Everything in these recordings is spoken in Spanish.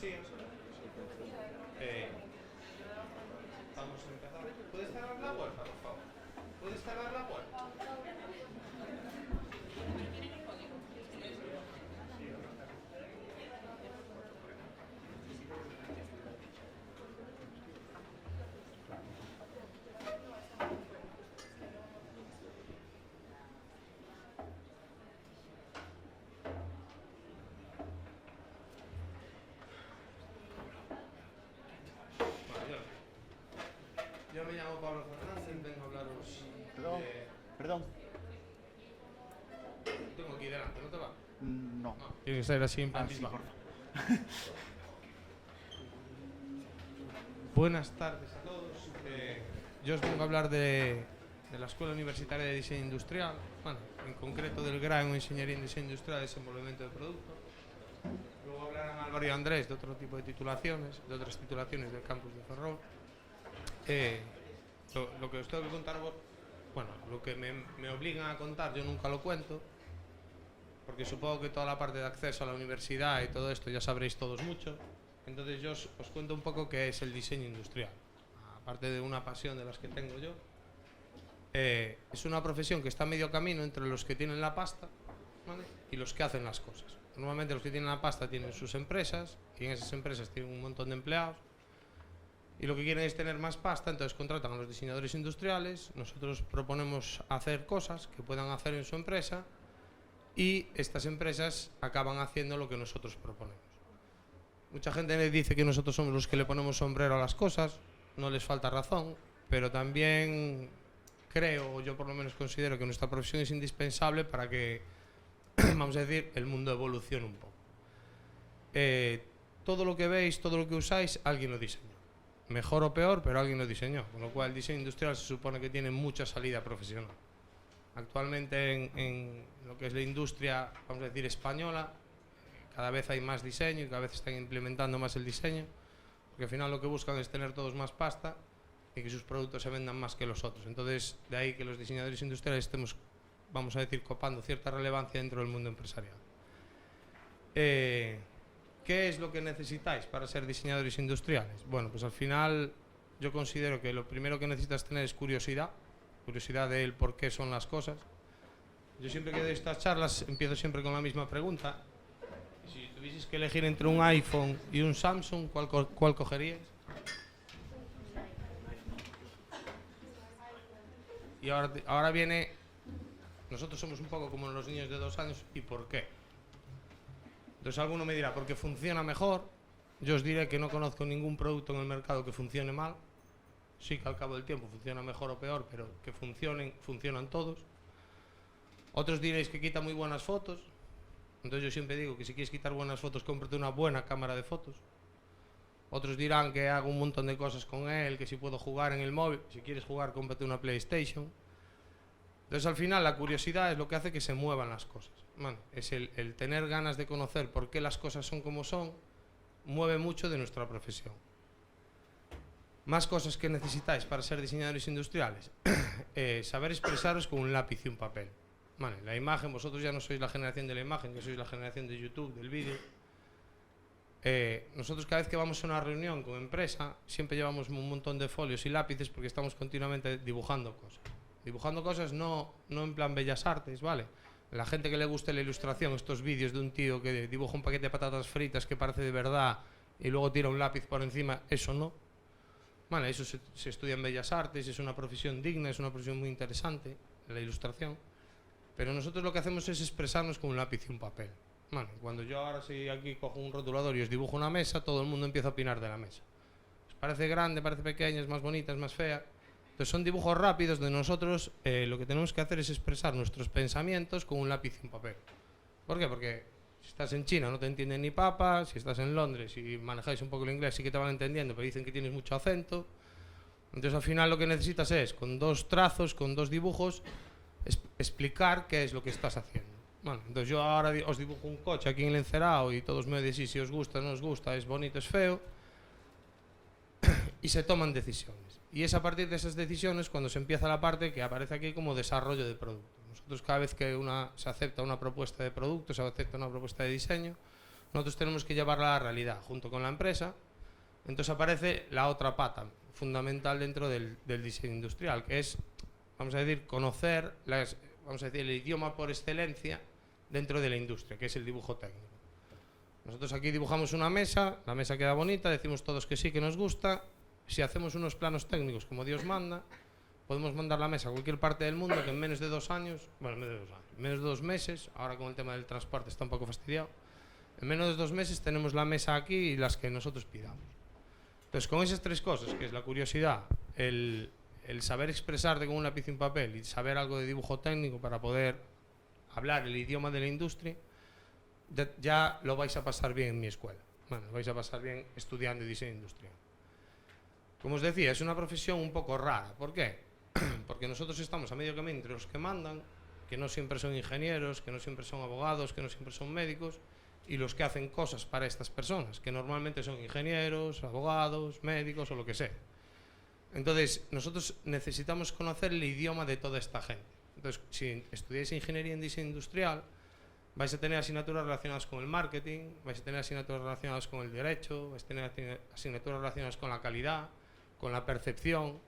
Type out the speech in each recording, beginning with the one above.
Sí, vamos a empezar. ¿Puedes cerrar la puerta, por favor? ¿Puedes cerrar la puerta? Bueno, yo me llamo Pablo Fernández, vengo a hablaros Perdón, de... perdón. Tengo aquí delante, ¿no te va? No. No, tiene que ser así en plan Sí, Bisbal. por favor. Buenas tardes a todos. Yo os vengo a hablar de la Escuela Universitaria de Diseño Industrial, bueno, en concreto del grado en Ingeniería en Diseño Industrial y Desenvolvimiento de Producto. Luego hablarán Álvaro y Andrés de otro tipo de titulaciones, de otras titulaciones del campus de Ferrol. Lo que os tengo que contar, bueno, lo que me obligan a contar yo nunca lo cuento, porque supongo que toda la parte de acceso a la universidad y todo esto ya sabréis todos mucho. Entonces yo os cuento un poco qué es el diseño industrial, aparte de una pasión de las que tengo yo. Es una profesión que está a medio camino entre los que tienen la pasta, ¿vale?, y los que hacen las cosas. Normalmente los que tienen la pasta tienen sus empresas y en esas empresas tienen un montón de empleados y lo que quieren es tener más pasta, entonces contratan a los diseñadores industriales. Nosotros proponemos hacer cosas que puedan hacer en su empresa y estas empresas acaban haciendo lo que nosotros proponemos. Mucha gente me dice que nosotros somos los que le ponemos sombrero a las cosas, no les falta razón, pero también creo, o yo por lo menos considero, que nuestra profesión es indispensable para que, vamos a decir, el mundo evolucione un poco. Todo lo que veis, todo lo que usáis, alguien lo diseñó. Mejor o peor, pero alguien lo diseñó, con lo cual el diseño industrial se supone que tiene mucha salida profesional. Actualmente en lo que es la industria, vamos a decir, española, cada vez hay más diseño y cada vez están implementando más el diseño, porque al final lo que buscan es tener todos más pasta y que sus productos se vendan más que los otros. Entonces, de ahí que los diseñadores industriales estemos, vamos a decir, copando cierta relevancia dentro del mundo empresarial. ¿Qué es lo que necesitáis para ser diseñadores industriales? Bueno, pues al final yo considero que lo primero que necesitas tener es curiosidad del por qué son las cosas. Yo siempre que doy estas charlas empiezo siempre con la misma pregunta. Si tuvieses que elegir entre un iPhone y un Samsung, ¿cuál cogeríais? Y ahora viene, nosotros somos un poco como los niños de 2 años, ¿y por qué? Entonces alguno me dirá, porque funciona mejor. Yo os diré que no conozco ningún producto en el mercado que funcione mal. Sí que al cabo del tiempo funciona mejor o peor, pero que funcionan todos. Otros diréis que quita muy buenas fotos. Entonces yo siempre digo que si quieres quitar buenas fotos, cómprate una buena cámara de fotos. Otros dirán que hago un montón de cosas con él, que si puedo jugar en el móvil. Si quieres jugar, cómprate una PlayStation. Entonces al final la curiosidad es lo que hace que se muevan las cosas. Bueno, es el tener ganas de conocer por qué las cosas son como son, mueve mucho de nuestra profesión. Más cosas que necesitáis para ser diseñadores industriales. Saber expresaros con un lápiz y un papel. Vale, la imagen, vosotros ya no sois la generación de la imagen, que sois la generación de YouTube, del vídeo. Nosotros cada vez que vamos a una reunión con empresa, siempre llevamos un montón de folios y lápices porque estamos continuamente dibujando cosas. Dibujando cosas no en plan bellas artes, ¿vale? La gente que le guste la ilustración, estos vídeos de un tío que dibuja un paquete de patatas fritas que parece de verdad y luego tira un lápiz por encima, eso no. Vale, eso se estudia en bellas artes, es una profesión digna, es una profesión muy interesante, la ilustración. Pero nosotros lo que hacemos es expresarnos con un lápiz y un papel. Bueno, cuando yo ahora si aquí cojo un rotulador y os dibujo una mesa, todo el mundo empieza a opinar de la mesa. ¿Os parece grande, parece pequeña, es más bonita, es más fea? Entonces son dibujos rápidos de nosotros, lo que tenemos que hacer es expresar nuestros pensamientos con un lápiz y un papel. ¿Por qué? Porque si estás en China no te entienden ni papa, si estás en Londres y manejáis un poco el inglés sí que te van entendiendo, pero dicen que tienes mucho acento. Entonces al final lo que necesitas es, con 2 trazos, con 2 dibujos, explicar qué es lo que estás haciendo. Bueno, entonces yo ahora os dibujo un coche aquí en el encerado y todos me decís si os gusta, no os gusta, es bonito, es feo. Y se toman decisiones. Y es a partir de esas decisiones cuando se empieza la parte que aparece aquí como desarrollo de producto. Nosotros cada vez que se acepta una propuesta de producto, se acepta una propuesta de diseño, nosotros tenemos que llevarla a la realidad junto con la empresa. Entonces aparece la otra pata fundamental dentro del diseño industrial, que es, vamos a decir, conocer el idioma por excelencia dentro de la industria, que es el dibujo técnico. Nosotros aquí dibujamos una mesa, la mesa queda bonita, decimos todos que sí, que nos gusta. Si hacemos unos planos técnicos como Dios manda, podemos mandar la mesa a cualquier parte del mundo que en menos de 2 años, bueno, menos de 2 meses, ahora con el tema del transporte está un poco fastidiado, en menos de 2 meses tenemos la mesa aquí y las que nosotros pidamos. Entonces, con esas 3 cosas, que es la curiosidad, el saber expresarte con un lápiz y un papel y saber algo de dibujo técnico para poder hablar el idioma de la industria, ya lo vais a pasar bien en mi escuela. Bueno, lo vais a pasar bien estudiando diseño industrial. Como os decía, es una profesión un poco rara. ¿Por qué? Porque nosotros estamos a medio camino entre los que mandan, que no siempre son ingenieros, que no siempre son abogados, que no siempre son médicos, y los que hacen cosas para estas personas, que normalmente son ingenieros, abogados, médicos o lo que sea. Entonces, nosotros necesitamos conocer el idioma de toda esta gente. Entonces, si estudiáis ingeniería en diseño industrial, vais a tener asignaturas relacionadas con el marketing, vais a tener asignaturas relacionadas con el derecho, vais a tener asignaturas relacionadas con la calidad, con la percepción,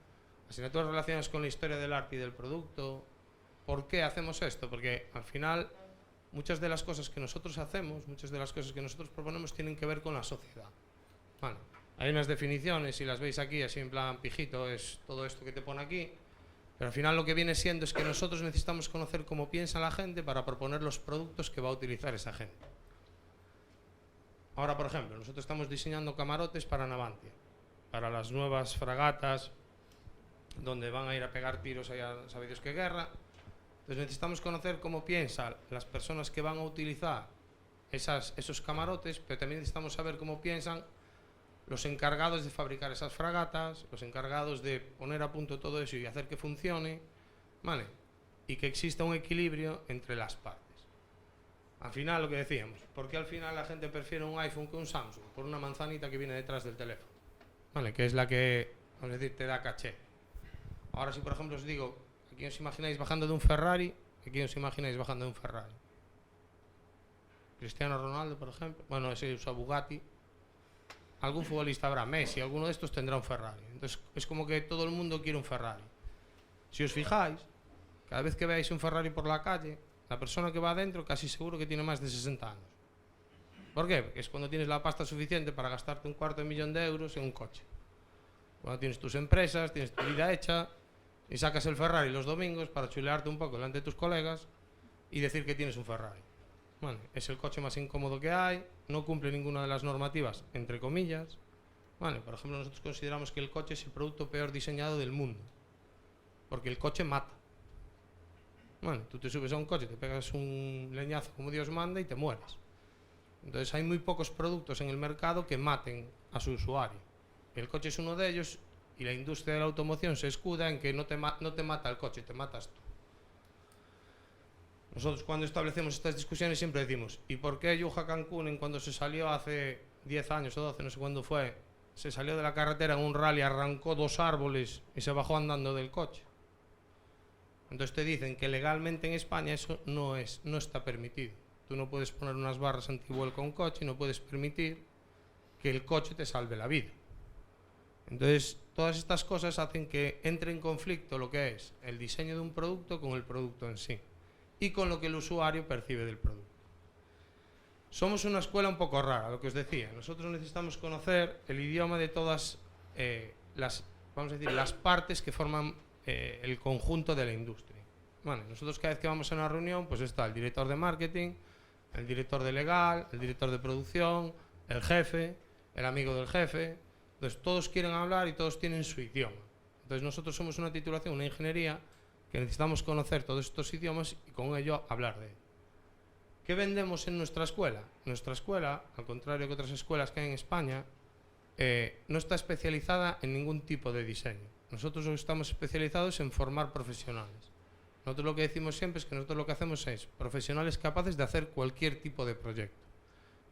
asignaturas relacionadas con la historia del arte y del producto. ¿Por qué hacemos esto? Porque al final muchas de las cosas que nosotros hacemos, muchas de las cosas que nosotros proponemos tienen que ver con la sociedad. Bueno, hay unas definiciones, si las veis aquí, así en plan pijito, es todo esto que te pone aquí, pero al final lo que viene siendo es que nosotros necesitamos conocer cómo piensa la gente para proponer los productos que va a utilizar esa gente. Ahora, por ejemplo, nosotros estamos diseñando camarotes para Navantia, para las nuevas fragatas, donde van a ir a pegar tiros allá, sabe Dios qué guerra. Entonces necesitamos conocer cómo piensan las personas que van a utilizar esos camarotes, pero también necesitamos saber cómo piensan los encargados de fabricar esas fragatas, los encargados de poner a punto todo eso y hacer que funcione, ¿vale? Y que exista un equilibrio entre las partes. Al final, lo que decíamos, ¿por qué al final la gente prefiere un iPhone que un Samsung? Por una manzanita que viene detrás del teléfono, ¿vale? Que es la que, vamos a decir, te da caché. Ahora, si por ejemplo os digo, ¿a quién os imagináis bajando de un Ferrari? ¿A quién os imagináis bajando de un Ferrari? Cristiano Ronaldo, por ejemplo. Bueno, ese usa Bugatti. Algún futbolista habrá, Messi, alguno de estos tendrá un Ferrari. Entonces es como que todo el mundo quiere un Ferrari. Si os fijáis, cada vez que veáis un Ferrari por la calle, la persona que va adentro casi seguro que tiene más de 60 años. ¿Por qué? Porque es cuando tienes la pasta suficiente para gastarte €250.000 en un coche. Cuando tienes tus empresas, tienes tu vida hecha y sacas el Ferrari los domingos para chulearte un poco delante de tus colegas y decir que tienes un Ferrari. Bueno, es el coche más incómodo que hay, no cumple ninguna de las normativas, entre comillas. Vale, por ejemplo, nosotros consideramos que el coche es el producto peor diseñado del mundo, porque el coche mata. Bueno, tú te subes a un coche, te pegas un leñazo como Dios manda y te mueres. Entonces hay muy pocos productos en el mercado que maten a su usuario. El coche es uno de ellos y la industria de la automoción se escuda en que no te mata el coche, te matas tú. Nosotros cuando establecemos estas discusiones siempre decimos, ¿y por qué Yuja Cancún cuando se salió hace 10 años o 12, no sé cuándo fue, se salió de la carretera en un rally, arrancó 2 árboles y se bajó andando del coche? Entonces te dicen que legalmente en España eso no está permitido. Tú no puedes poner unas barras antivuelco a un coche y no puedes permitir que el coche te salve la vida. Entonces todas estas cosas hacen que entre en conflicto lo que es el diseño de un producto con el producto en sí y con lo que el usuario percibe del producto. Somos una escuela un poco rara, lo que os decía. Nosotros necesitamos conocer el idioma de todas las partes que forman el conjunto de la industria. Bueno, nosotros cada vez que vamos a una reunión, pues está el director de marketing, el director de legal, el director de producción, el jefe, el amigo del jefe. Entonces todos quieren hablar y todos tienen su idioma. Entonces nosotros somos una titulación, una ingeniería, que necesitamos conocer todos estos idiomas y con ello hablar de él. ¿Qué vendemos en nuestra escuela? Nuestra escuela, al contrario que otras escuelas que hay en España, no está especializada en ningún tipo de diseño. Nosotros estamos especializados en formar profesionales. Nosotros lo que decimos siempre es que nosotros lo que hacemos es profesionales capaces de hacer cualquier tipo de proyecto.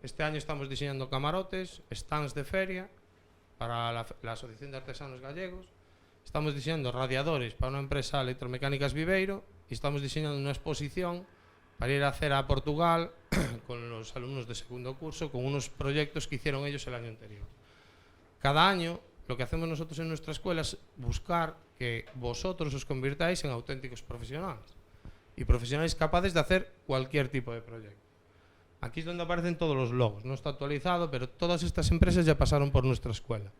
Este año estamos diseñando camarotes, stands de feria para la Asociación de Artesanos Gallegos. Estamos diseñando radiadores para una empresa Electromecánicas Viveiro y estamos diseñando una exposición para ir a hacer a Portugal con los alumnos de segundo curso, con unos proyectos que hicieron ellos el año anterior. Cada año lo que hacemos nosotros en nuestra escuela es buscar que vosotros os convirtáis en auténticos profesionales y profesionales capaces de hacer cualquier tipo de proyecto. Aquí es donde aparecen todos los logos, no está actualizado, pero todas estas empresas ya pasaron por nuestra escuela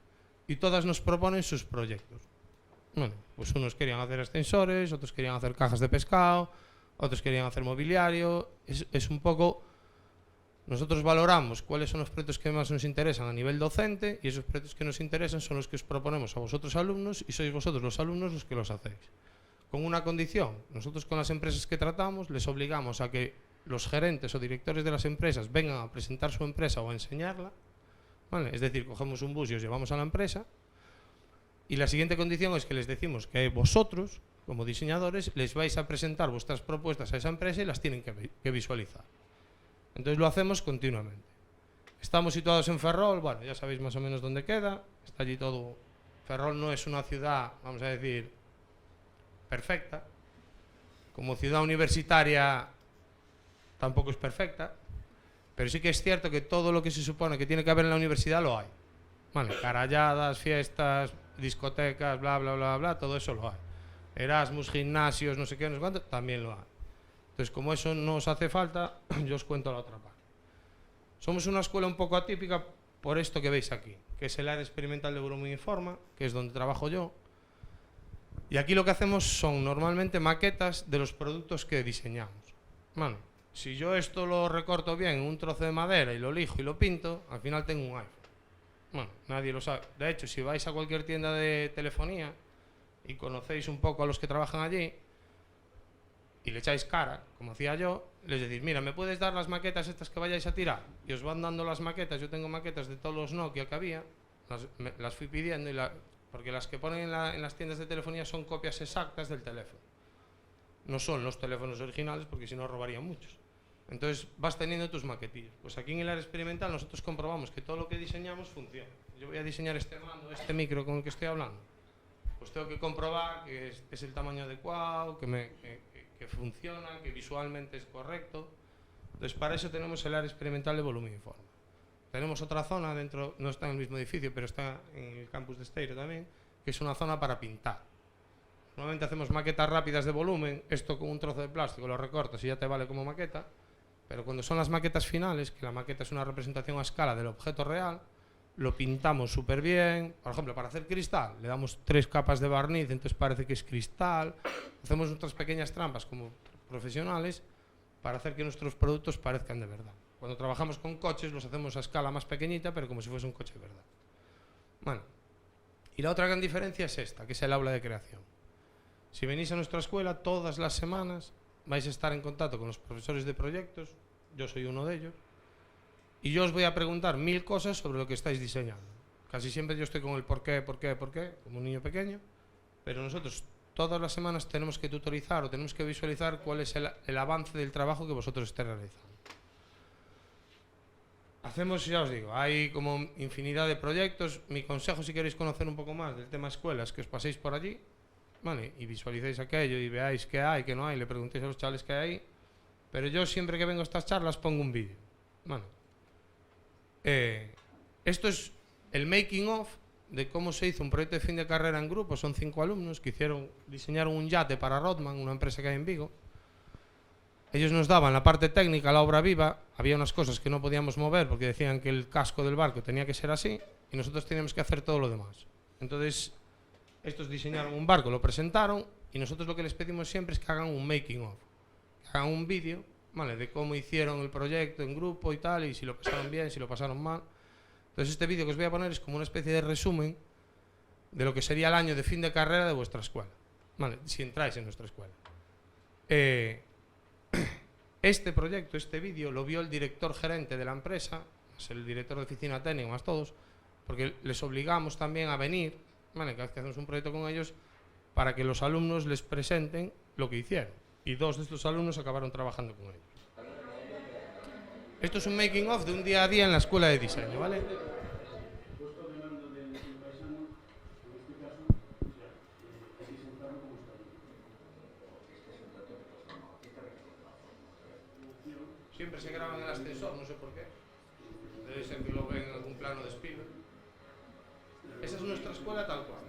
y todas nos proponen sus proyectos. Bueno, pues unos querían hacer ascensores, otros querían hacer cajas de pescado, otros querían hacer mobiliario. Es un poco... Nosotros valoramos cuáles son los proyectos que más nos interesan a nivel docente y esos proyectos que nos interesan son los que os proponemos a vosotros alumnos y sois vosotros los alumnos los que los hacéis. Con una condición, nosotros con las empresas que tratamos les obligamos a que los gerentes o directores de las empresas vengan a presentar su empresa o a enseñarla, ¿vale? Es decir, cogemos un bus y os llevamos a la empresa y la siguiente condición es que les decimos que vosotros, como diseñadores, les vais a presentar vuestras propuestas a esa empresa y las tienen que visualizar. Entonces lo hacemos continuamente. Estamos situados en Ferrol, bueno, ya sabéis más o menos dónde queda, está allí todo. Ferrol no es una ciudad, vamos a decir, perfecta. Como ciudad universitaria tampoco es perfecta, pero sí que es cierto que todo lo que se supone que tiene que haber en la universidad lo hay. Vale, caralladas, fiestas, discotecas, bla, bla, bla, bla, todo eso lo hay. Erasmus, gimnasios, no sé qué, no sé cuánto, también lo hay. Entonces, como eso no os hace falta, yo os cuento la otra parte. Somos una escuela un poco atípica por esto que veis aquí, que es el área experimental de Volumen Informa, que es donde trabajo yo. Y aquí lo que hacemos son normalmente maquetas de los productos que diseñamos. Bueno, si yo esto lo recorto bien en un trozo de madera y lo lijo y lo pinto, al final tengo un iPhone. Bueno, nadie lo sabe. De hecho, si vais a cualquier tienda de telefonía y conocéis un poco a los que trabajan allí, y le echáis cara, como hacía yo, les decís, mira, ¿me puedes dar las maquetas estas que vayáis a tirar? Y os van dando las maquetas, yo tengo maquetas de todos los Nokia que había, las fui pidiendo, porque las que ponen en las tiendas de telefonía son copias exactas del teléfono. No son los teléfonos originales, porque si no robarían muchos. Entonces vas teniendo tus maquetillos. Pues aquí en el área experimental nosotros comprobamos que todo lo que diseñamos funciona. Yo voy a diseñar este mando, este micro con el que estoy hablando. Pues tengo que comprobar que es el tamaño adecuado, que funciona, que visualmente es correcto. Entonces para eso tenemos el área experimental de Volumen Informa. Tenemos otra zona dentro, no está en el mismo edificio, pero está en el campus de Esteiro también, que es una zona para pintar. Normalmente hacemos maquetas rápidas de volumen, esto con un trozo de plástico lo recortas y ya te vale como maqueta, pero cuando son las maquetas finales, que la maqueta es una representación a escala del objeto real, lo pintamos súper bien. Por ejemplo, para hacer cristal, le damos 3 capas de barniz, entonces parece que es cristal. Hacemos nuestras pequeñas trampas como profesionales para hacer que nuestros productos parezcan de verdad. Cuando trabajamos con coches, los hacemos a escala más pequeñita, pero como si fuese un coche de verdad. Bueno, y la otra gran diferencia es esta, que es el aula de creación. Si venís a nuestra escuela, todas las semanas vais a estar en contacto con los profesores de proyectos, yo soy uno de ellos, y yo os voy a preguntar 1000 cosas sobre lo que estáis diseñando. Casi siempre yo estoy con el por qué, como un niño pequeño, pero nosotros todas las semanas tenemos que tutorizar o tenemos que visualizar cuál es el avance del trabajo que vosotros estéis realizando. Hacemos, ya os digo, hay como infinidad de proyectos. Mi consejo, si queréis conocer un poco más del tema escuela, es que os paséis por allí, ¿vale? Y visualicéis aquello y veáis qué hay, qué no hay, le preguntéis a los chavales qué hay ahí. Pero yo siempre que vengo a estas charlas pongo un vídeo, ¿vale? Esto es el making of de cómo se hizo un proyecto de fin de carrera en grupo. Son 5 alumnos que diseñaron un yate para Rodman, una empresa que hay en Vigo. Ellos nos daban la parte técnica, la obra viva. Había unas cosas que no podíamos mover porque decían que el casco del barco tenía que ser así y nosotros teníamos que hacer todo lo demás. Entonces, estos diseñaron un barco, lo presentaron y nosotros lo que les pedimos siempre es que hagan un making of, que hagan un vídeo, ¿vale?, de cómo hicieron el proyecto en grupo y tal, y si lo pasaron bien, si lo pasaron mal. Entonces este vídeo que os voy a poner es como una especie de resumen de lo que sería el año de fin de carrera de vuestra escuela, ¿vale?, si entráis en nuestra escuela. Este proyecto, este vídeo, lo vio el director gerente de la empresa, es el director de oficina técnica, más todos, porque les obligamos también a venir, ¿vale?, cada vez que hacemos un proyecto con ellos, para que los alumnos les presenten lo que hicieron. Y 2 de estos alumnos acabaron trabajando con ellos. Esto es un making of de un día a día en la escuela de diseño, ¿vale? Siempre se graba en el ascensor, no sé por qué. Debe ser que lo ven en algún plano de Spielberg. Esa es nuestra escuela tal cual.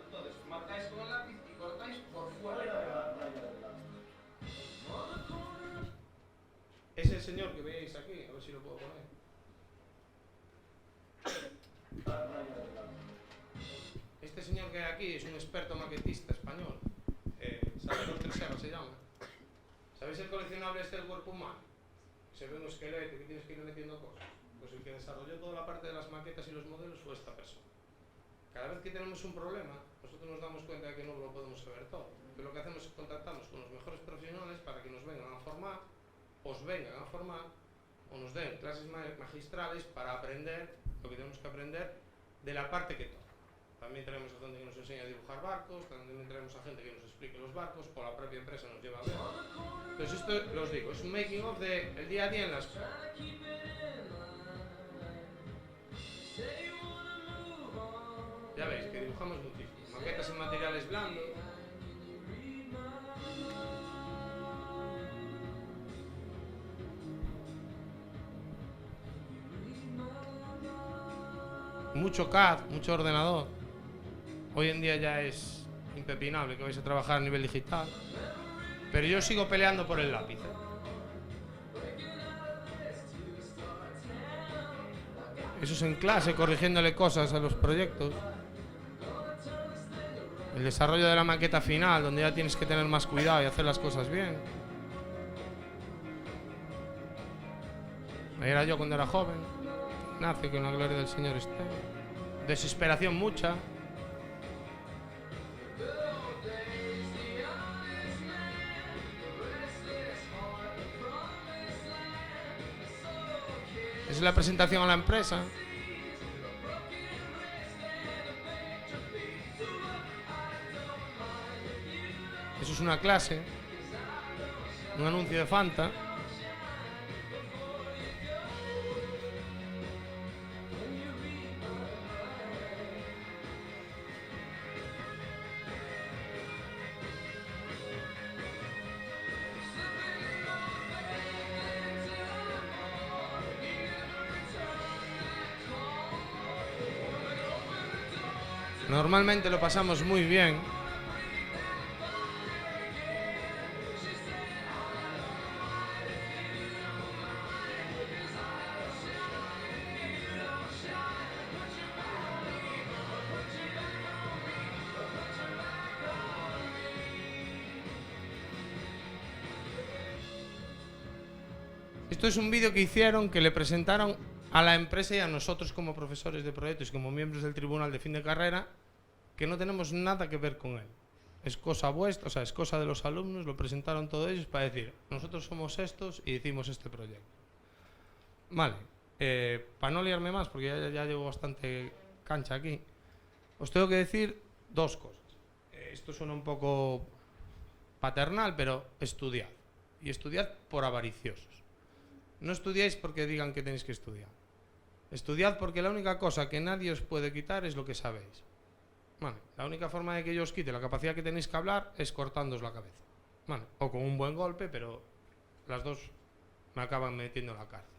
Entonces, marcáis con el lápiz y cortáis por fuera. Es el señor que veis aquí, a ver si lo puedo poner. Este señor que hay aquí es un experto maquetista español. Salvador Tresserra se llama. ¿Sabéis el coleccionable este del cuerpo humano? Se ve un esqueleto que tienes que ir metiendo cosas. Pues el que desarrolló toda la parte de las maquetas y los modelos fue esta persona. Cada vez que tenemos un problema, nosotros nos damos cuenta de que no lo podemos saber todo. Que lo que hacemos es contactarnos con los mejores profesionales para que nos vengan a formar, os vengan a formar, o nos den clases magistrales para aprender lo que tenemos que aprender de la parte que toca. También tenemos a gente que nos enseña a dibujar barcos, también tenemos a gente que nos explique los barcos, o la propia empresa nos lleva a ver. Entonces esto, os digo, es un making of del día a día en la escuela. Ya veis que dibujamos muchísimo. Maquetas en materiales blandos. Mucho CAD, mucho ordenador. Hoy en día ya es impepinable que vais a trabajar a nivel digital. Pero yo sigo peleando por el lápiz. Eso es en clase, corrigiéndole cosas a los proyectos. El desarrollo de la maqueta final, donde ya tienes que tener más cuidado y hacer las cosas bien. Ahí era yo cuando era joven. Nace con la gloria del Señor esté. Desesperación mucha. Es la presentación a la empresa. Eso es una clase. Un anuncio de Fanta. Normalmente lo pasamos muy bien. Esto es un vídeo que hicieron, que le presentaron a la empresa y a nosotros como profesores de proyectos y como miembros del tribunal de fin de carrera, que no tenemos nada que ver con él. Es cosa vuestra, o sea, es cosa de los alumnos, lo presentaron todos ellos para decir, nosotros somos estos y hicimos este proyecto. Vale, para no liarme más, porque ya llevo bastante cancha aquí, os tengo que decir dos cosas. Esto suena un poco paternal, pero estudiad. Y estudiad por avariciosos. No estudiáis porque digan que tenéis que estudiar. Estudiad porque la única cosa que nadie os puede quitar es lo que sabéis. Vale, la única forma de que yo os quite la capacidad que tenéis que hablar es cortándoos la cabeza. Vale, o con un buen golpe, pero las dos me acaban metiendo en la cárcel.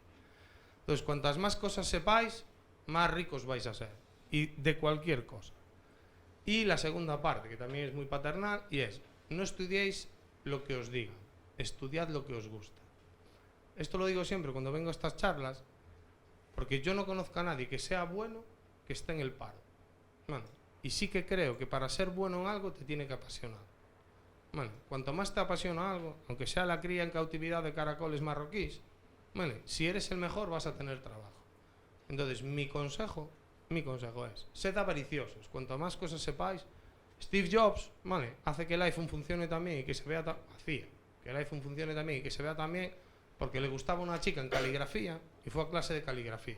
Entonces, cuantas más cosas sepáis, más ricos vais a ser. Y de cualquier cosa. Y la segunda parte, que también es muy paternal, y es, no estudiéis lo que os digan, estudiad lo que os gusta. Esto lo digo siempre cuando vengo a estas charlas, porque yo no conozco a nadie que sea bueno que esté en el paro. Bueno, y sí que creo que para ser bueno en algo te tiene que apasionar. Bueno, cuanto más te apasiona algo, aunque sea la cría en cautividad de caracoles marroquíes, bueno, si eres el mejor vas a tener trabajo. Entonces, mi consejo es, sed avariciosos. Cuanto más cosas sepáis, Steve Jobs, vale, hace que el iPhone funcione también y que se vea hacía que el iPhone funcione también y que se vea también porque le gustaba una chica en caligrafía y fue a clase de caligrafía.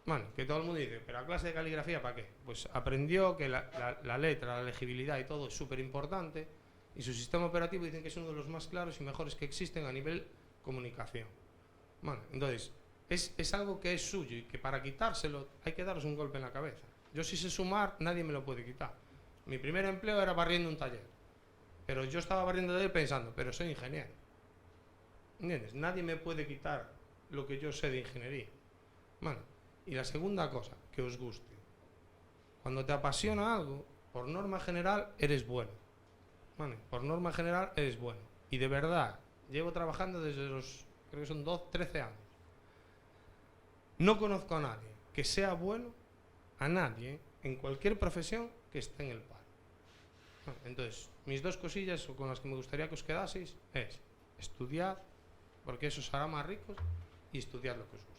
Bueno, que todo el mundo dice, pero a clase de caligrafía ¿para qué? Pues aprendió que la letra, la legibilidad y todo es súper importante y su sistema operativo dicen que es uno de los más claros y mejores que existen a nivel comunicación. Bueno, entonces, es algo que es suyo y que para quitárselo hay que daros un golpe en la cabeza. Yo si sé sumar, nadie me lo puede quitar. Mi primer empleo era barriendo un taller, pero yo estaba barriendo de él pensando, pero soy ingeniero. ¿Entiendes? Nadie me puede quitar lo que yo sé de ingeniería. Bueno, y la segunda cosa, que os guste. Cuando te apasiona algo, por norma general, eres bueno. Vale, por norma general, eres bueno. Y de verdad, llevo trabajando desde los, creo que son 12, 13 años. No conozco a nadie que sea bueno, a nadie, en cualquier profesión que esté en el paro. Vale, entonces, mis dos cosillas con las que me gustaría que os quedaseis es estudiar, porque eso os hará más ricos, y estudiar lo que os gusta.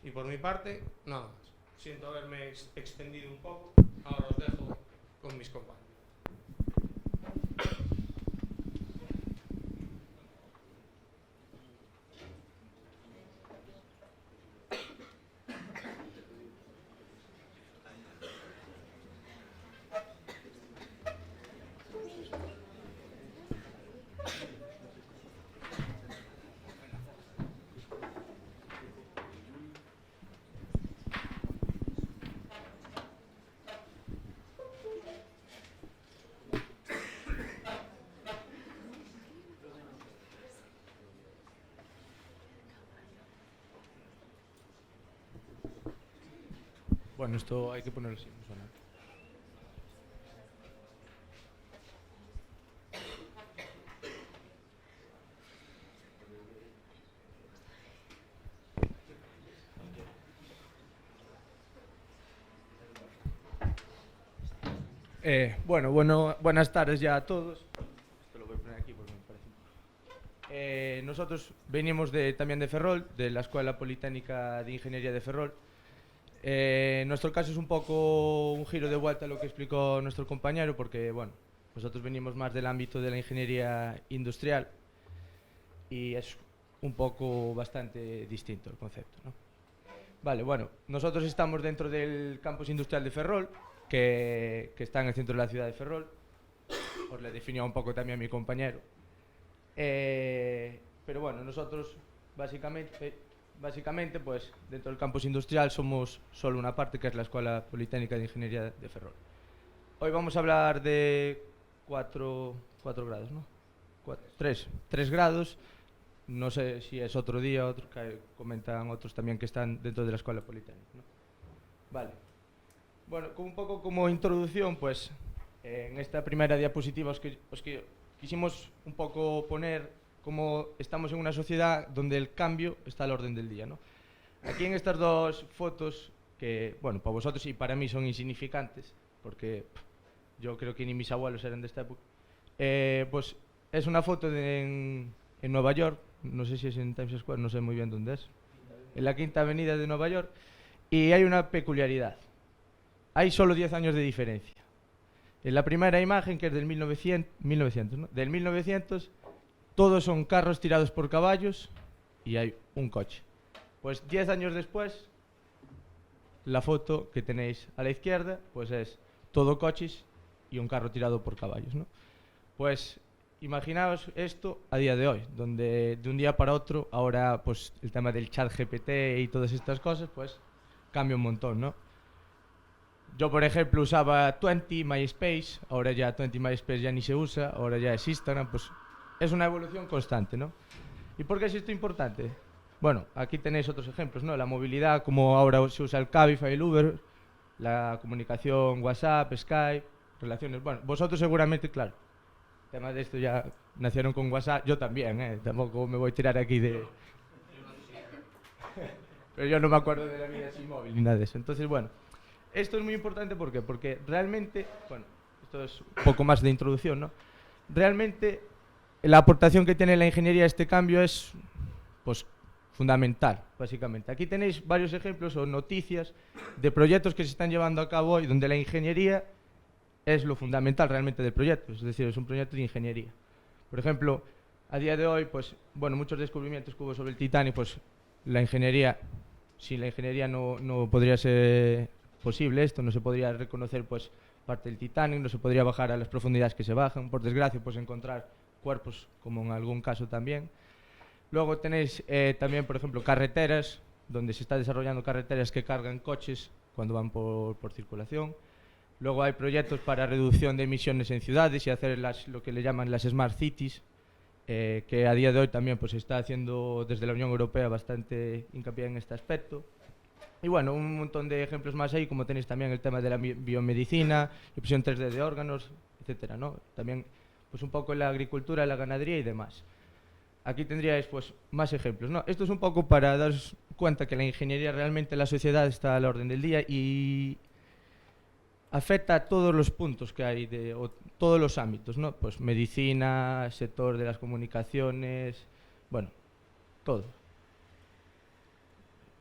Y por mi parte, nada más. Siento haberme extendido un poco, ahora os dejo con mis compañeros. Bueno, esto hay que ponerlo así, no suena. Buenas tardes ya a todos. Esto lo voy a poner aquí porque me parece. Nosotros venimos también de Ferrol, de la Escuela Politécnica de Ingeniería de Ferrol. Nuestro caso es un poco un giro de vuelta a lo que explicó nuestro compañero, porque bueno, nosotros venimos más del ámbito de la ingeniería industrial y es un poco bastante distinto el concepto, ¿no? Vale, bueno, nosotros estamos dentro del campus industrial de Ferrol, que está en el centro de la ciudad de Ferrol. Os le definió un poco también a mi compañero. Pero bueno, nosotros básicamente, pues dentro del campus industrial somos solo una parte, que es la Escuela Politécnica de Ingeniería de Ferrol. Hoy vamos a hablar de cuatro grados, ¿no? Tres grados. No sé si es otro día, otro, que comentan otros también que están dentro de la Escuela Politécnica, ¿no? Vale. Bueno, un poco como introducción, pues en esta primera diapositiva os quisimos un poco poner cómo estamos en una sociedad donde el cambio está al orden del día, ¿no? Aquí en estas dos fotos, que bueno, para vosotros y para mí son insignificantes, porque yo creo que ni mis abuelos eran de esta época, pues es una foto en Nueva York, no sé si es en Times Square, no sé muy bien dónde es, en la Quinta Avenida de Nueva York, y hay una peculiaridad. Hay solo 10 años de diferencia. En la primera imagen, que es del 1900, ¿no? Del 1900, todos son carros tirados por caballos y hay un coche. Pues 10 años después, la foto que tenéis a la izquierda, pues es todo coches y un carro tirado por caballos, ¿no? Pues imaginaos esto a día de hoy, donde de un día para otro, ahora pues el tema del chat GPT y todas estas cosas, pues cambia un montón, ¿no? Yo, por ejemplo, usaba 20 MySpace, ahora ya 20 MySpace ya ni se usa, ahora ya es Instagram, pues es una evolución constante, ¿no? ¿Y por qué es esto importante? Bueno, aquí tenéis otros ejemplos, ¿no? La movilidad, como ahora se usa el Cabify, el Uber, la comunicación, WhatsApp, Skype, relaciones. Bueno, vosotros seguramente, claro, el tema de esto ya nacieron con WhatsApp, yo también, ¿eh? Tampoco me voy a tirar aquí de... Pero yo no me acuerdo de la vida sin móvil ni nada de eso. Entonces, bueno, esto es muy importante, ¿por qué? Porque realmente, bueno, esto es un poco más de introducción, ¿no? Realmente la aportación que tiene la ingeniería a este cambio es, pues, fundamental, básicamente. Aquí tenéis varios ejemplos o noticias de proyectos que se están llevando a cabo hoy donde la ingeniería es lo fundamental realmente del proyecto, es decir, es un proyecto de ingeniería. Por ejemplo, a día de hoy, pues, bueno, muchos descubrimientos que hubo sobre el titanio, pues, la ingeniería, sin la ingeniería no podría ser posible esto, no se podría reconocer, pues, parte del titanio, no se podría bajar a las profundidades que se bajan, por desgracia, pues, encontrar cuerpos, como en algún caso también. Luego tenéis también, por ejemplo, carreteras, donde se está desarrollando carreteras que cargan coches cuando van por circulación. Luego hay proyectos para reducción de emisiones en ciudades y hacer lo que le llaman las Smart Cities, que a día de hoy también pues, se está haciendo desde la Unión Europea bastante hincapié en este aspecto. Y bueno, un montón de ejemplos más ahí, como tenéis también el tema de la biomedicina, impresión 3D de órganos, etcétera, ¿no? También pues un poco la agricultura, la ganadería y demás. Aquí tendríais pues más ejemplos, ¿no? Esto es un poco para daros cuenta que la ingeniería realmente en la sociedad está a la orden del día y afecta a todos los puntos que hay, o todos los ámbitos, ¿no? Pues medicina, sector de las comunicaciones, bueno, todo.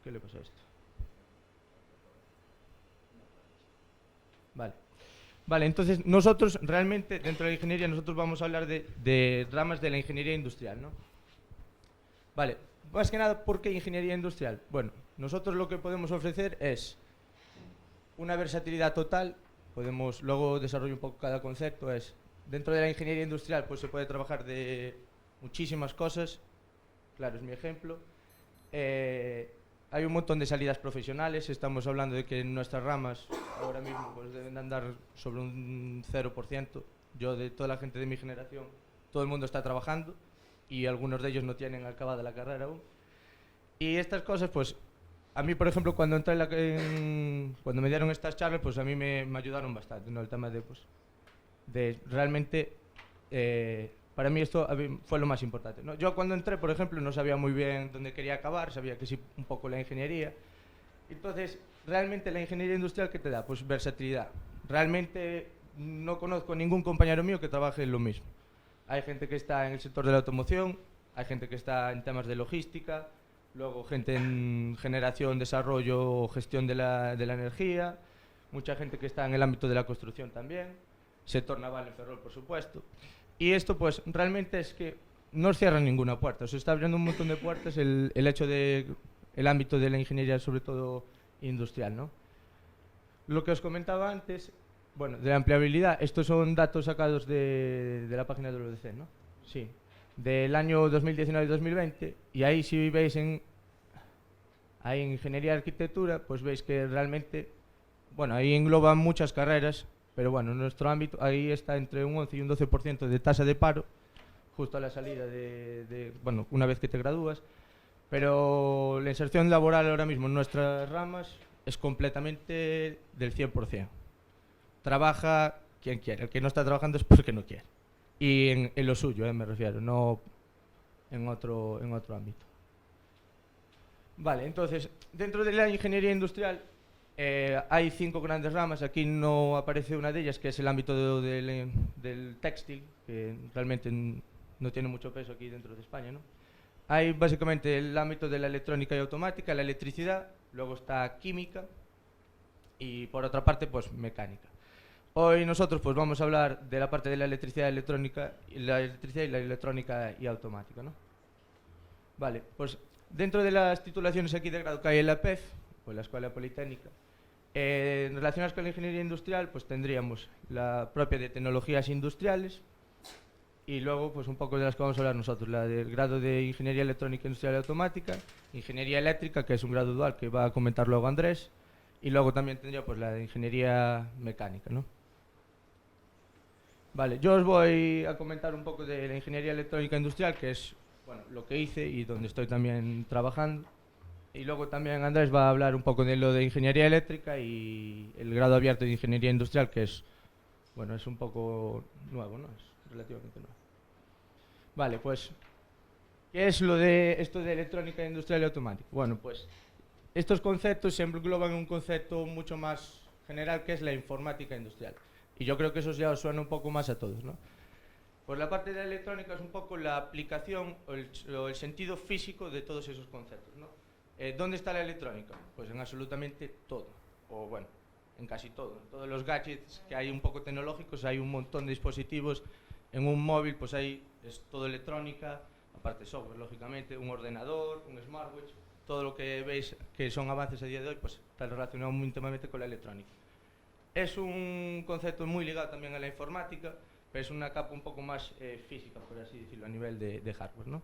¿Qué le pasa a esto? Vale. Vale, entonces nosotros realmente, dentro de la ingeniería, nosotros vamos a hablar de ramas de la ingeniería industrial, ¿no? Vale, más que nada, ¿por qué ingeniería industrial? Bueno, nosotros lo que podemos ofrecer es una versatilidad total, podemos, luego desarrollo un poco cada concepto, es, dentro de la ingeniería industrial pues se puede trabajar de muchísimas cosas, claro, es mi ejemplo. Hay un montón de salidas profesionales, estamos hablando de que en nuestras ramas ahora mismo pues deben de andar sobre un 0%. Yo, de toda la gente de mi generación, todo el mundo está trabajando y algunos de ellos no tienen acabada la carrera aún. Y estas cosas, pues, a mí, por ejemplo, cuando entré cuando me dieron estas charlas, pues a mí me ayudaron bastante, ¿no? El tema de, pues, de realmente, para mí esto fue lo más importante, ¿no? Yo cuando entré, por ejemplo, no sabía muy bien dónde quería acabar, sabía que sí un poco la ingeniería. Entonces, realmente la ingeniería industrial, ¿qué te da? Pues versatilidad. Realmente no conozco ningún compañero mío que trabaje en lo mismo. Hay gente que está en el sector de la automoción, hay gente que está en temas de logística, luego gente en generación, desarrollo o gestión de la energía, mucha gente que está en el ámbito de la construcción también, sector naval en Ferrol, por supuesto. Y esto pues realmente es que no os cierra ninguna puerta, os está abriendo un montón de puertas el hecho de el ámbito de la ingeniería, sobre todo industrial, ¿no? Lo que os comentaba antes, bueno, de la empleabilidad, estos son datos sacados de la página de la UDC, ¿no? Sí, del año 2019-2020, y ahí si veis ahí en ingeniería y arquitectura, pues veis que realmente, bueno, ahí engloban muchas carreras, pero bueno, en nuestro ámbito ahí está entre un 11 y un 12% de tasa de paro, justo a la salida bueno, una vez que te gradúas, pero la inserción laboral ahora mismo en nuestras ramas es completamente del 100%. Trabaja quien quiere, el que no está trabajando es porque no quiere. Y en lo suyo, me refiero, no en otro ámbito. Vale, entonces, dentro de la ingeniería industrial hay 5 grandes ramas. Aquí no aparece una de ellas, que es el ámbito del textil, que realmente no tiene mucho peso aquí dentro de España, ¿no? Hay básicamente el ámbito de la electrónica y automática, la electricidad, luego está química y por otra parte pues mecánica. Hoy nosotros pues vamos a hablar de la parte de la electricidad electrónica y la electrónica y automática, ¿no? Vale, pues dentro de las titulaciones aquí de grado que hay en la PEF, pues la Escuela Politécnica, relacionadas con la ingeniería industrial, pues tendríamos la propia de tecnologías industriales y luego pues un poco de las que vamos a hablar nosotros, la del grado de ingeniería electrónica industrial y automática, ingeniería eléctrica, que es un grado dual que va a comentar luego Andrés, y luego también tendría pues la de ingeniería mecánica, ¿no? Vale, yo os voy a comentar un poco de la ingeniería electrónica industrial, que es bueno, lo que hice y donde estoy también trabajando. Y luego también Andrés va a hablar un poco de lo de ingeniería eléctrica y el grado abierto de ingeniería industrial, que es, bueno, es un poco nuevo, ¿no? Es relativamente nuevo. Vale, pues, ¿qué es lo de esto de electrónica industrial y automática? Bueno, pues, estos conceptos se engloban en un concepto mucho más general, que es la informática industrial. Y yo creo que eso ya os suena un poco más a todos, ¿no? Pues la parte de la electrónica es un poco la aplicación o el sentido físico de todos esos conceptos, ¿no? ¿Dónde está la electrónica? Pues en absolutamente todo, o bueno, en casi todo. En todos los gadgets que hay un poco tecnológicos, hay un montón de dispositivos. En un móvil pues es todo electrónica, aparte software, lógicamente, un ordenador, un smartwatch, todo lo que veis que son avances a día de hoy, pues está relacionado muy íntimamente con la electrónica. Es un concepto muy ligado también a la informática, pero es una capa un poco más física, por así decirlo, a nivel de hardware, ¿no?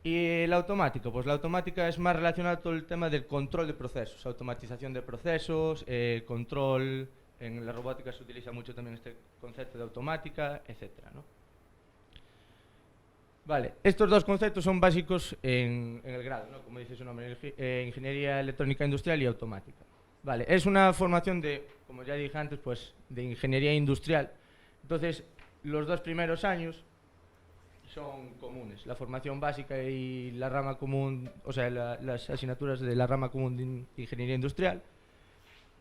Y la automática, pues la automática es más relacionada a todo el tema del control de procesos, automatización de procesos, control, en la robótica se utiliza mucho también este concepto de automática, etcétera, ¿no? Vale, estos dos conceptos son básicos en el grado, ¿no? Como dice su nombre, Ingeniería Electrónica Industrial y Automática. Vale, es una formación de, como ya dije antes, pues de ingeniería industrial. Entonces, los 2 primeros años son comunes, la formación básica y la rama común, o sea, las asignaturas de la rama común de ingeniería industrial,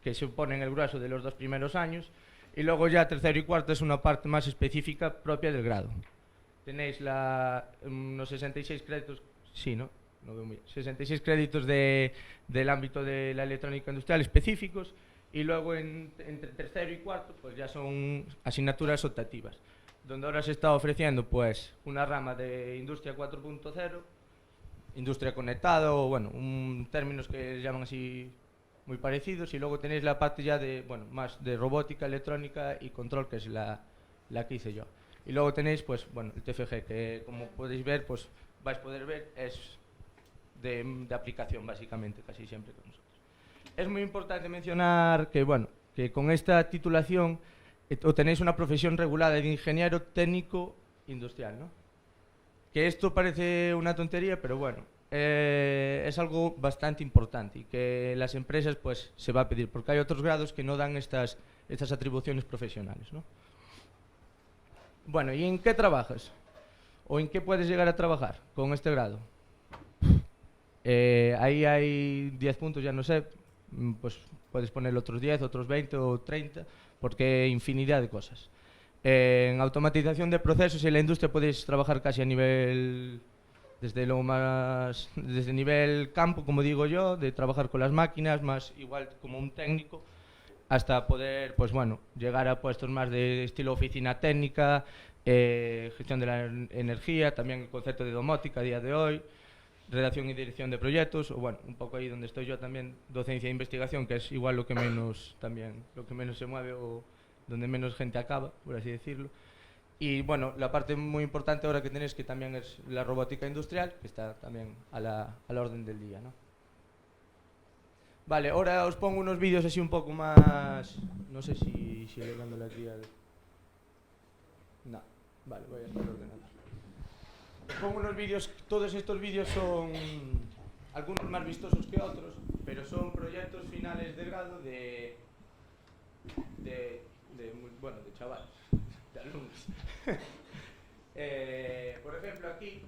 que suponen el grueso de los 2 primeros años, y luego ya tercero y cuarto es una parte más específica propia del grado. Tenéis unos 66 créditos, sí, ¿no? No veo muy bien. 66 créditos del ámbito de la electrónica industrial específicos, y luego entre tercero y cuarto pues ya son asignaturas optativas, donde ahora se está ofreciendo pues una rama de industria 4.0, industria conectada, o bueno, términos que llaman así muy parecidos, y luego tenéis la parte ya de, bueno, más de robótica, electrónica y control, que es la que hice yo. Y luego tenéis, pues, bueno, el TFG, que como podéis ver, pues, vais a poder ver, es de aplicación, básicamente, casi siempre con nosotros. Es muy importante mencionar que, bueno, que con esta titulación obtenéis una profesión regulada de ingeniero técnico industrial, ¿no? Que esto parece una tontería, pero bueno, es algo bastante importante y que las empresas, pues, se va a pedir, porque hay otros grados que no dan estas atribuciones profesionales, ¿no? Bueno, ¿y en qué trabajas? ¿O en qué puedes llegar a trabajar con este grado? Ahí hay 10 puntos, ya no sé, pues puedes poner otros 10, otros 20 o 30, porque hay infinidad de cosas. En automatización de procesos y en la industria puedes trabajar casi a nivel, desde nivel campo, como digo yo, de trabajar con las máquinas, más igual como un técnico, hasta poder, pues bueno, llegar a puestos más de estilo oficina técnica, gestión de la energía, también el concepto de domótica a día de hoy, redacción y dirección de proyectos, o bueno, un poco ahí donde estoy yo también, docencia e investigación, que es igual lo que menos se mueve o donde menos gente acaba, por así decirlo. Y bueno, la parte muy importante ahora que tenéis, que también es la robótica industrial, que está también a la orden del día, ¿no? Vale, ahora os pongo unos vídeos así un poco más... No sé si sigue dándole aquí al... No, vale, voy a estar ordenando. Os pongo unos vídeos, todos estos vídeos son algunos más vistosos que otros, pero son proyectos finales de grado de chavales, de alumnos. Por ejemplo, aquí,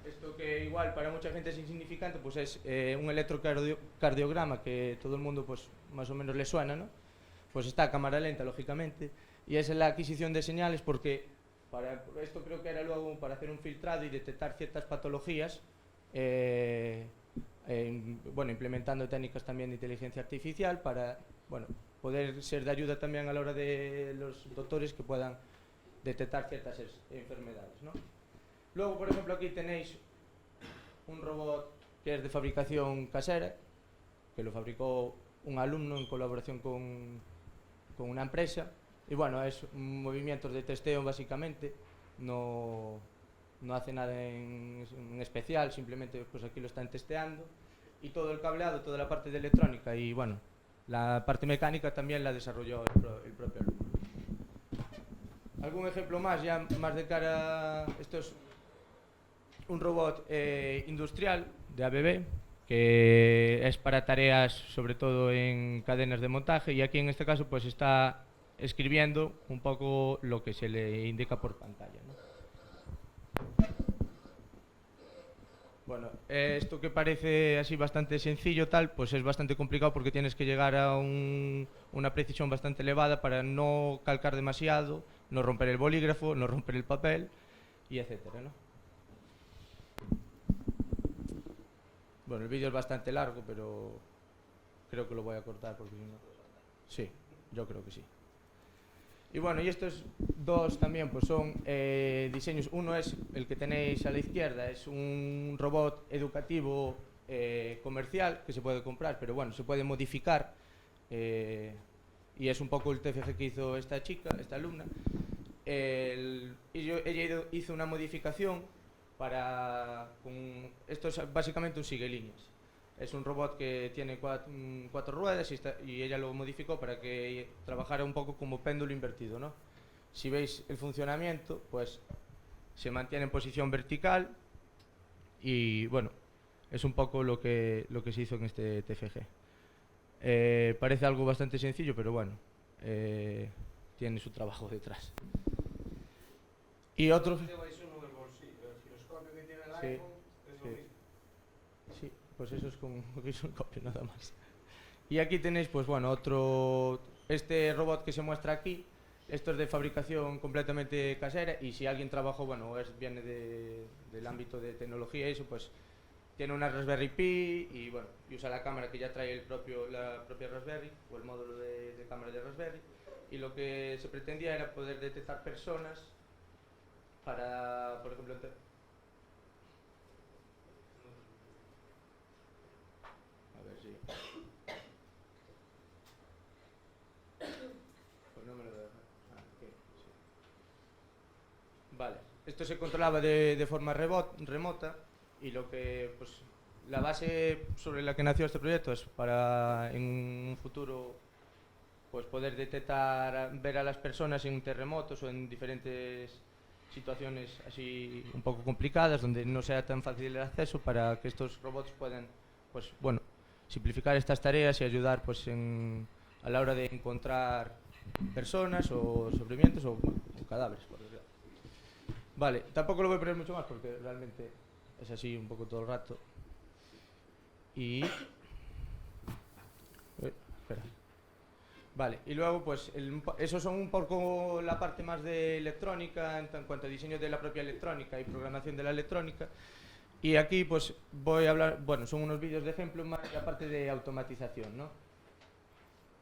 esto que igual para mucha gente es insignificante, pues es un electrocardiograma que todo el mundo pues más o menos le suena, ¿no? Pues está a cámara lenta, lógicamente, y es la adquisición de señales, porque para esto creo que era luego para hacer un filtrado y detectar ciertas patologías, bueno, implementando técnicas también de inteligencia artificial para, bueno, poder ser de ayuda también a la hora de los doctores que puedan detectar ciertas enfermedades, ¿no? Luego, por ejemplo, aquí tenéis un robot que es de fabricación casera, que lo fabricó un alumno en colaboración con una empresa, y bueno, es movimientos de testeo básicamente, no hace nada en especial, simplemente pues aquí lo están testeando, y todo el cableado, toda la parte de electrónica y bueno, la parte mecánica también la desarrolló el propio alumno. ¿Algún ejemplo más, ya más de cara? Esto es un robot industrial de ABB, que es para tareas sobre todo en cadenas de montaje, y aquí en este caso pues está escribiendo un poco lo que se le indica por pantalla, ¿no? Bueno, esto que parece así bastante sencillo tal, pues es bastante complicado porque tienes que llegar a una precisión bastante elevada para no calcar demasiado, no romper el bolígrafo, no romper el papel y etcétera, ¿no? Bueno, el vídeo es bastante largo, pero creo que lo voy a cortar porque si no... Sí, yo creo que sí. Y bueno, y estos dos también pues son diseños. Uno es el que tenéis a la izquierda, es un robot educativo comercial que se puede comprar, pero bueno, se puede modificar, y es un poco el TFG que hizo esta chica, esta alumna. Ella hizo una modificación esto es básicamente un sigue líneas. Es un robot que tiene cuatro ruedas y ella lo modificó para que trabajara un poco como péndulo invertido, ¿no? Si veis el funcionamiento, pues se mantiene en posición vertical y bueno, es un poco lo que se hizo en este TFG. Parece algo bastante sencillo, pero bueno, tiene su trabajo detrás. Y otro... Sí, sí, pues eso es con un giroscopio nada más. Y aquí tenéis, pues bueno, este robot que se muestra aquí. Esto es de fabricación completamente casera y si alguien trabajó, bueno, viene del ámbito de tecnología y eso, pues tiene una Raspberry Pi y bueno, y usa la cámara que ya trae la propia Raspberry o el módulo de cámara de Raspberry, y lo que se pretendía era poder detectar personas para, por ejemplo, a ver si... Pues no me lo deja. Okay, sí. Vale, esto se controlaba de forma remota y pues, la base sobre la que nació este proyecto es para en un futuro pues poder detectar, ver a las personas en terremotos o en diferentes situaciones así un poco complicadas donde no sea tan fácil el acceso, para que estos robots puedan, pues bueno, simplificar estas tareas y ayudar pues a la hora de encontrar personas o sufrimientos o cadáveres, por desgracia. Vale, tampoco lo voy a poner mucho más porque realmente es así un poco todo el rato. Y... espera. Vale, y luego pues eso son un poco la parte más de electrónica en cuanto a diseño de la propia electrónica y programación de la electrónica. Y aquí pues voy a hablar, bueno, son unos vídeos de ejemplo más la parte de automatización, ¿no?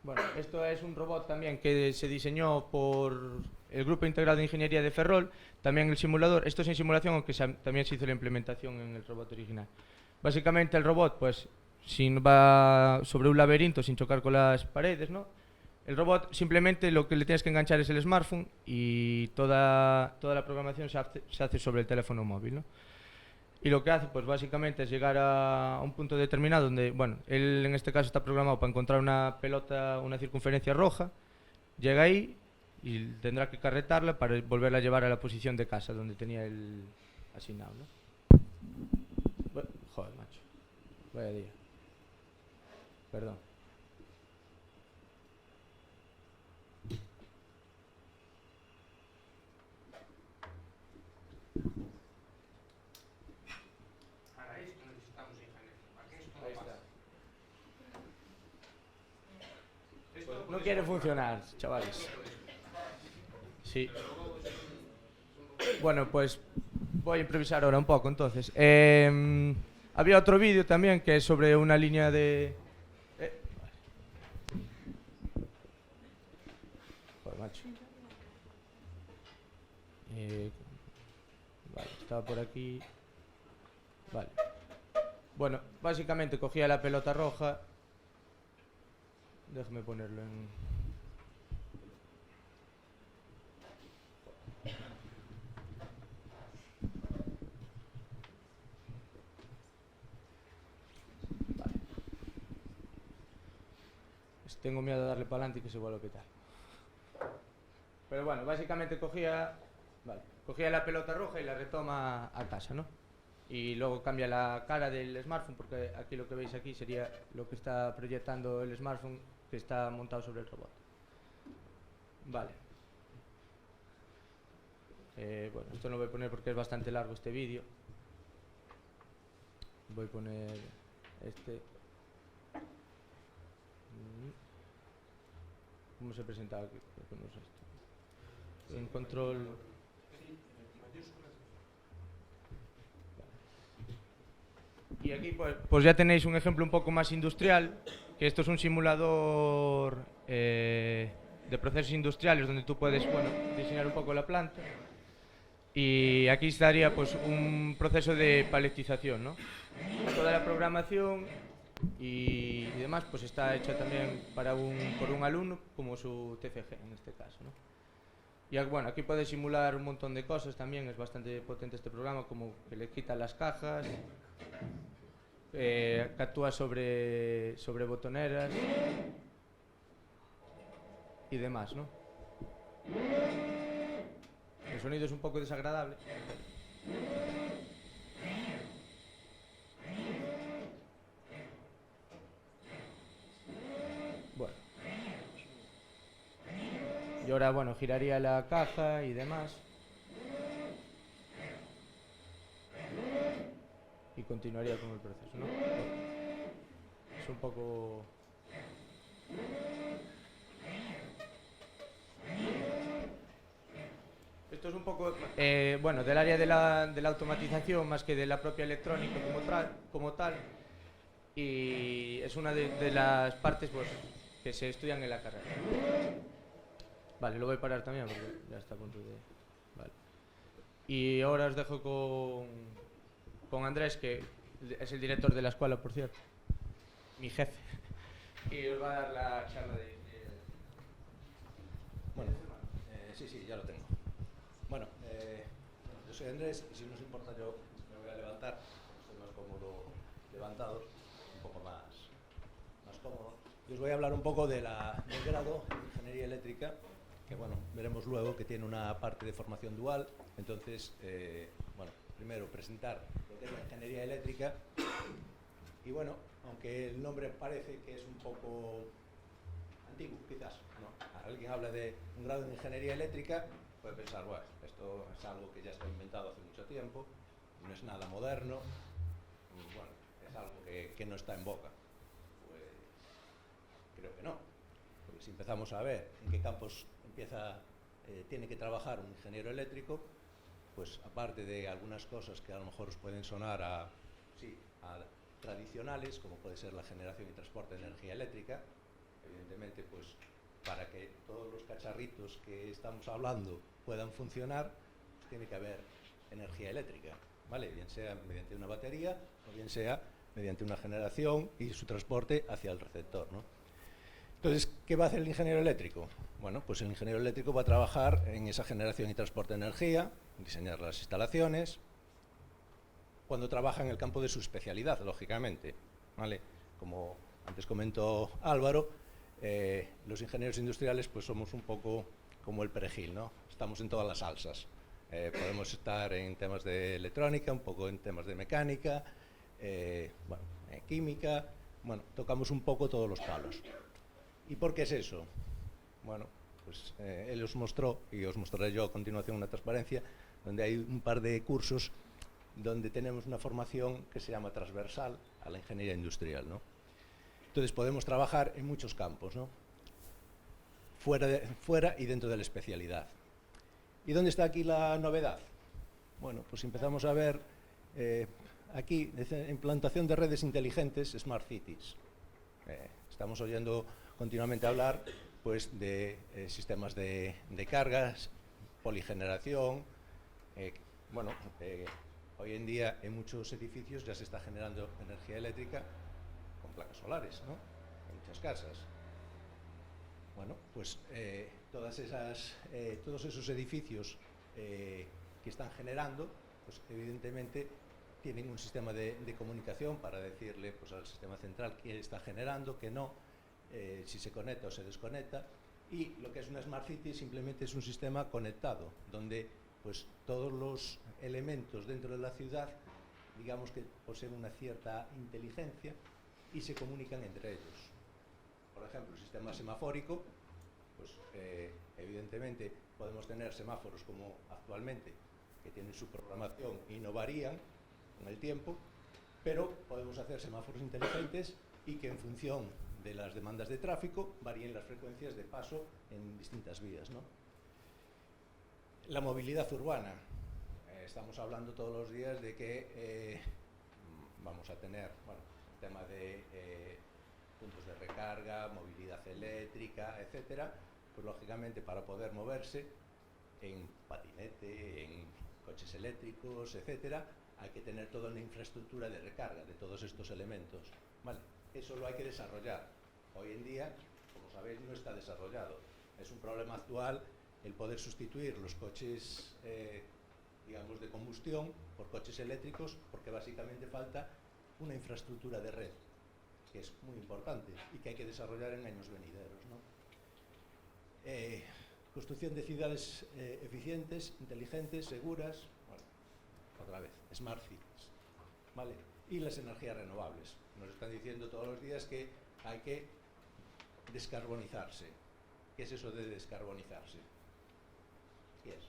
Bueno, esto es un robot también que se diseñó por el Grupo Integrado de Ingeniería de Ferrol, también el simulador. Esto es en simulación, aunque también se hizo la implementación en el robot original. Básicamente el robot pues va sobre un laberinto sin chocar con las paredes, ¿no? El robot simplemente lo que le tienes que enganchar es el smartphone y toda la programación se hace sobre el teléfono móvil, ¿no? Y lo que hace pues básicamente es llegar a un punto determinado donde, bueno, él en este caso está programado para encontrar una pelota, una circunferencia roja, llega ahí y tendrá que carretarla para volverla a llevar a la posición de casa donde tenía el asignado, ¿no? Joder, macho, vaya día. Perdón. Para esto necesitamos ingeniero. Para que esto Ahí no está. pase. Pues no quiere funcionar, chavales. Sí. Bueno, pues voy a improvisar ahora un poco, entonces. Había otro vídeo también que es sobre una línea de... Joder, macho. Vale, estaba por aquí. Vale. Bueno, básicamente cogía la pelota roja. Déjame ponerlo en... Vale. Tengo miedo de darle para adelante y que se vuelva a petar. Pero bueno, básicamente cogía la pelota roja y la retoma a casa, ¿no? Y luego cambia la cara del smartphone, porque aquí lo que veis aquí sería lo que está proyectando el smartphone que está montado sobre el robot. Vale. Bueno, esto no lo voy a poner porque es bastante largo este vídeo. Voy a poner este. ¿Cómo se presentaba aquí? No sé esto. En control. Y aquí pues ya tenéis un ejemplo un poco más industrial, que esto es un simulador de procesos industriales donde tú puedes, bueno, diseñar un poco la planta. Y aquí estaría pues un proceso de paletización, ¿no? Toda la programación y demás pues está hecha también por un alumno como su TFG en este caso, ¿no? Y bueno, aquí puedes simular un montón de cosas también, es bastante potente este programa, como que le quita las cajas, que actúa sobre botoneras y demás, ¿no? El sonido es un poco desagradable. Bueno. Y ahora, bueno, giraría la caja y demás. Y continuaría con el proceso, ¿no? Es un poco... Esto es un poco, bueno, del área de la automatización más que de la propia electrónica como tal. Y es una de las partes pues, que se estudian en la carrera. Vale, lo voy a parar también porque ya está a punto de... Vale. Y ahora os dejo con Andrés, que es el director de la escuela, por cierto. Mi jefe. Y os va a dar la charla de... Bueno, sí, ya lo tengo. Bueno, yo soy Andrés y si no os importa yo me voy a levantar. Estoy más cómodo levantado, un poco más cómodo. Y os voy a hablar un poco del grado de Ingeniería Eléctrica, que bueno, veremos luego que tiene una parte de formación dual. Entonces, bueno, primero presentar lo que es la Ingeniería Eléctrica. Y bueno, aunque el nombre parece que es un poco antiguo, quizás, ¿no? Alguien habla de un grado de Ingeniería Eléctrica, puede pensar, bueno, esto es algo que ya está inventado hace mucho tiempo, no es nada moderno, y bueno, es algo que no está en boga. Pues creo que no, porque si empezamos a ver en qué campos tiene que trabajar un ingeniero eléctrico, pues aparte de algunas cosas que a lo mejor os pueden sonar a tradicionales, como puede ser la generación y transporte de energía eléctrica, evidentemente, pues para que todos los cacharritos que estamos hablando puedan funcionar, pues tiene que haber energía eléctrica, ¿vale? Bien sea mediante una batería o bien sea mediante una generación y su transporte hacia el receptor, ¿no? Entonces, ¿qué va a hacer el ingeniero eléctrico? Bueno, pues el ingeniero eléctrico va a trabajar en esa generación y transporte de energía, diseñar las instalaciones, cuando trabaja en el campo de su especialidad, lógicamente, ¿vale? Como antes comentó Álvaro, los ingenieros industriales pues somos un poco como el perejil, ¿no? Estamos en todas las salsas. Podemos estar en temas de electrónica, un poco en temas de mecánica, bueno, química, bueno, tocamos un poco todos los palos. ¿Y por qué es eso? Bueno, pues él os mostró, y os mostraré yo a continuación una transparencia, donde hay un par de cursos donde tenemos una formación que se llama transversal a la ingeniería industrial, ¿no? Entonces podemos trabajar en muchos campos, ¿no? Fuera y dentro de la especialidad. ¿Y dónde está aquí la novedad? Bueno, pues empezamos a ver aquí, implantación de redes inteligentes, Smart Cities. Estamos oyendo continuamente hablar pues, de sistemas de cargas, poligeneración. Bueno, hoy en día en muchos edificios ya se está generando energía eléctrica con placas solares, ¿no? En muchas casas. Bueno, pues todos esos edificios que están generando, pues evidentemente tienen un sistema de comunicación para decirle pues, al sistema central qué está generando, qué no, si se conecta o se desconecta. Y lo que es una Smart City simplemente es un sistema conectado, donde pues, todos los elementos dentro de la ciudad, digamos que poseen una cierta inteligencia y se comunican entre ellos. Por ejemplo, el sistema semafórico, pues evidentemente podemos tener semáforos como actualmente, que tienen su programación y no varían con el tiempo, pero podemos hacer semáforos inteligentes y que en función de las demandas de tráfico varíen las frecuencias de paso en distintas vías, ¿no? La movilidad urbana. Estamos hablando todos los días de que vamos a tener, bueno, el tema de puntos de recarga, movilidad eléctrica, etcétera, pues lógicamente para poder moverse en patinete, en coches eléctricos, etcétera, hay que tener toda una infraestructura de recarga de todos estos elementos, ¿vale? Eso lo hay que desarrollar. Hoy en día, como sabéis, no está desarrollado. Es un problema actual el poder sustituir los coches, digamos, de combustión por coches eléctricos, porque básicamente falta una infraestructura de red, que es muy importante y que hay que desarrollar en años venideros, ¿no? Construcción de ciudades eficientes, inteligentes, seguras. Bueno, otra vez, Smart Cities, ¿vale? Y las energías renovables. Nos están diciendo todos los días que hay que descarbonizarse. ¿Qué es eso de descarbonizarse? ¿Qué es?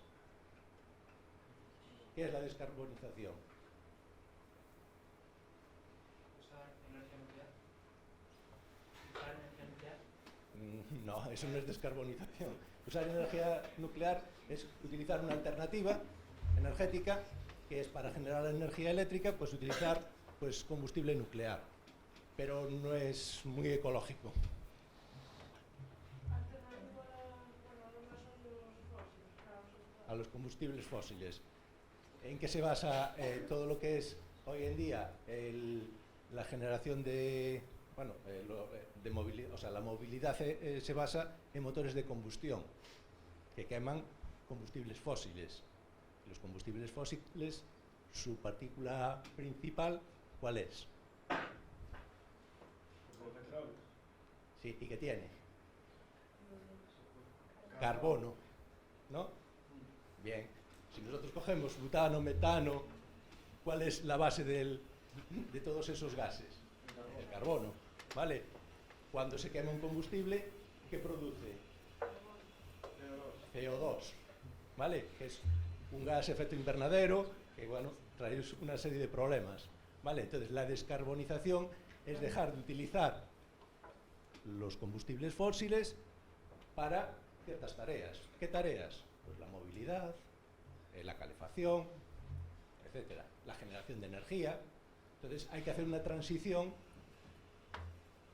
¿Qué es la descarbonización? ¿Usar energía nuclear? ¿Usar energía nuclear? No, eso no es descarbonización. Usar energía nuclear es utilizar una alternativa energética que es para generar energía eléctrica, pues utilizar pues combustible nuclear, pero no es muy ecológico. A los combustibles fósiles. ¿En qué se basa todo lo que es hoy en día la generación de, bueno, de movilidad? O sea, la movilidad se basa en motores de combustión que queman combustibles fósiles. Los combustibles fósiles, su partícula principal, ¿cuál es? Sí, ¿y qué tiene? Carbono, ¿no? Bien, si nosotros cogemos butano, metano, ¿cuál es la base de todos esos gases? El carbono, ¿vale? Cuando se quema un combustible, ¿qué produce? CO2, ¿vale? Que es un gas efecto invernadero que, bueno, trae una serie de problemas, ¿vale? Entonces, la descarbonización es dejar de utilizar los combustibles fósiles para ciertas tareas. ¿Qué tareas? Pues la movilidad, la calefacción, etcétera, la generación de energía. Entonces, hay que hacer una transición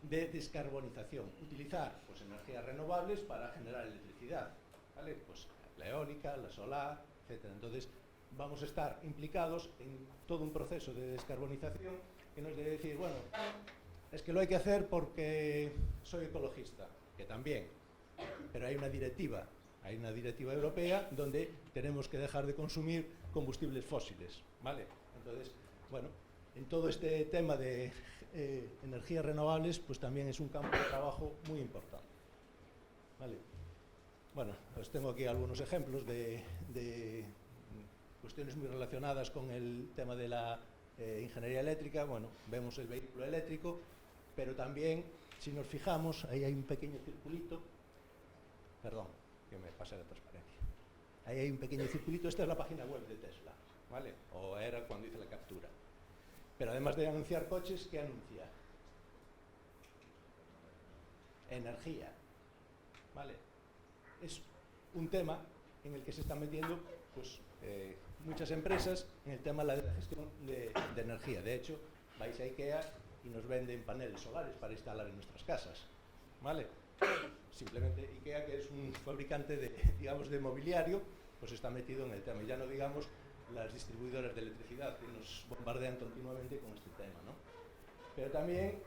de descarbonización, utilizar pues energías renovables para generar electricidad, ¿vale? Pues la eólica, la solar, etcétera. Entonces, vamos a estar implicados en todo un proceso de descarbonización que nos debe decir, bueno, es que lo hay que hacer porque soy ecologista, que también, pero hay una directiva europea donde tenemos que dejar de consumir combustibles fósiles, ¿vale? Entonces, bueno, en todo este tema de energías renovables, pues también es un campo de trabajo muy importante, ¿vale? Bueno, pues tengo aquí algunos ejemplos de cuestiones muy relacionadas con el tema de la ingeniería eléctrica. Bueno, vemos el vehículo eléctrico, pero también, si nos fijamos, ahí hay un pequeño circulito, perdón, que me pase la transparencia. Ahí hay un pequeño circulito, esta es la página web de Tesla, ¿vale? O era cuando hice la captura. Pero además de anunciar coches, ¿qué anuncia? Energía, ¿vale? Es un tema en el que se están metiendo pues, muchas empresas en el tema de la gestión de energía. De hecho, vais a IKEA y nos venden paneles solares para instalar en nuestras casas, ¿vale? Simplemente IKEA, que es un fabricante de, digamos, de mobiliario, pues está metido en el tema. Y ya no digamos las distribuidoras de electricidad que nos bombardean continuamente con este tema, ¿no? Pero también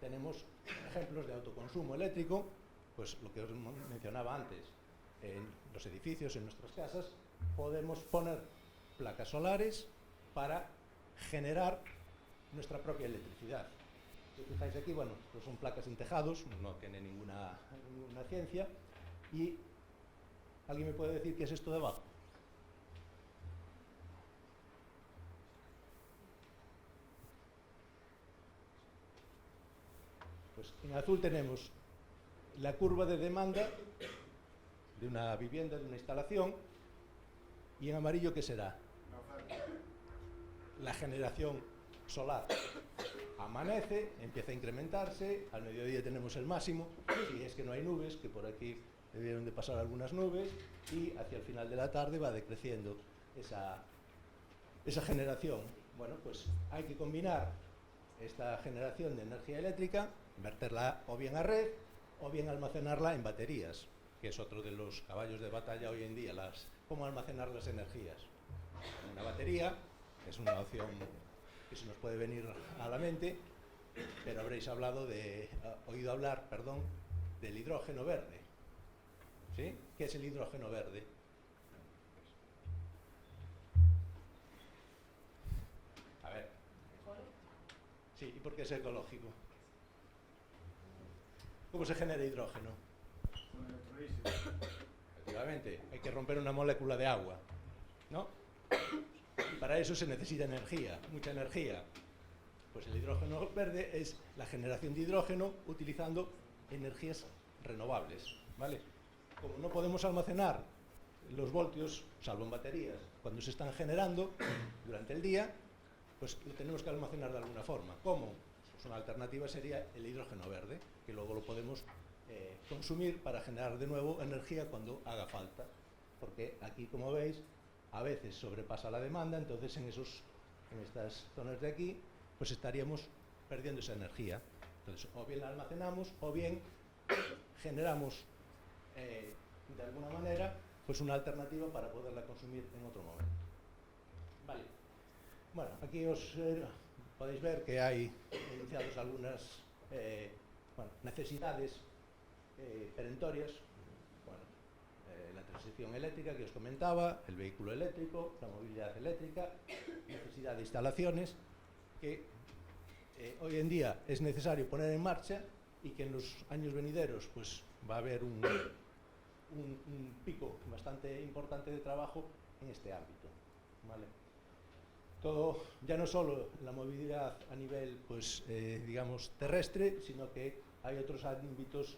tenemos ejemplos de autoconsumo eléctrico, pues lo que os mencionaba antes, en los edificios, en nuestras casas, podemos poner placas solares para generar nuestra propia electricidad. Si os fijáis aquí, bueno, pues son placas en tejados, no tiene ninguna ciencia. ¿Y alguien me puede decir qué es esto de abajo? Pues en azul tenemos la curva de demanda de una vivienda, de una instalación, y en amarillo, ¿qué será? La generación solar. Amanece, empieza a incrementarse, al mediodía tenemos el máximo, si es que no hay nubes, que por aquí debieron de pasar algunas nubes, y hacia el final de la tarde va decreciendo esa generación. Bueno, pues hay que combinar esta generación de energía eléctrica, verterla o bien a red, o bien almacenarla en baterías, que es otro de los caballos de batalla hoy en día, cómo almacenar las energías. Una batería es una opción que se nos puede venir a la mente, pero habréis oído hablar, del hidrógeno verde. ¿Sí? ¿Qué es el hidrógeno verde? A ver. Sí, ¿y por qué es ecológico? ¿Cómo se genera hidrógeno? Efectivamente, hay que romper una molécula de agua, ¿no? para eso se necesita energía, mucha energía. Pues el hidrógeno verde es la generación de hidrógeno utilizando energías renovables, ¿vale? Como no podemos almacenar los voltios, salvo en baterías, cuando se están generando durante el día, pues lo tenemos que almacenar de alguna forma. ¿Cómo? Pues una alternativa sería el hidrógeno verde, que luego lo podemos consumir para generar de nuevo energía cuando haga falta. Porque aquí, como veis, a veces sobrepasa la demanda, entonces en estas zonas de aquí, pues estaríamos perdiendo esa energía. Entonces, o bien la almacenamos, o bien generamos de alguna manera pues una alternativa para poderla consumir en otro momento. Vale. Bueno, aquí os podéis ver que hay enunciados algunas necesidades perentorias. Bueno, la transición eléctrica que os comentaba, el vehículo eléctrico, la movilidad eléctrica, necesidad de instalaciones que hoy en día es necesario poner en marcha y que en los años venideros pues va a haber un pico bastante importante de trabajo en este ámbito, ¿vale? Todo, ya no solo la movilidad a nivel pues, digamos terrestre, sino que hay otros ámbitos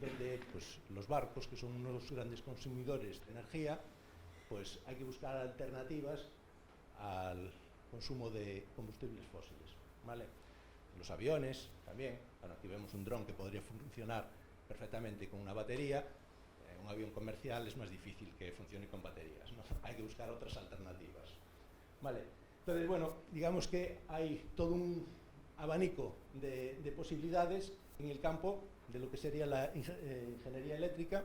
donde pues, los barcos, que son unos grandes consumidores de energía, pues hay que buscar alternativas al consumo de combustibles fósiles, ¿vale? Los aviones también, bueno, aquí vemos un dron que podría funcionar perfectamente con una batería. Un avión comercial es más difícil que funcione con baterías, ¿no? Hay que buscar otras alternativas, ¿vale? Entonces, bueno, digamos que hay todo un abanico de posibilidades en el campo de lo que sería la ingeniería eléctrica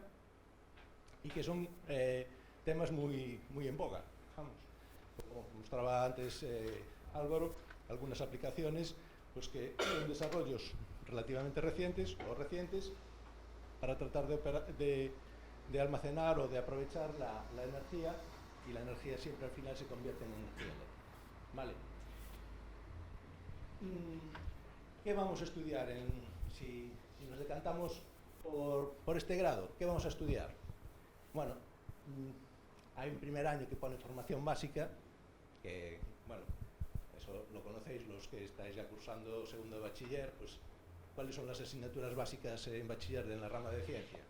y que son temas muy en boga, vamos. Como mostraba antes Álvaro, algunas aplicaciones pues que son desarrollos relativamente recientes para tratar de almacenar o de aprovechar la energía, y la energía siempre al final se convierte en energía eléctrica, ¿vale? ¿Qué vamos a estudiar? Si nos decantamos por este grado, ¿qué vamos a estudiar? Bueno, hay un primer año que pone formación básica, que, bueno, eso lo conocéis los que estáis ya cursando segundo de bachiller, pues, ¿cuáles son las asignaturas básicas en bachiller en la rama de ciencias?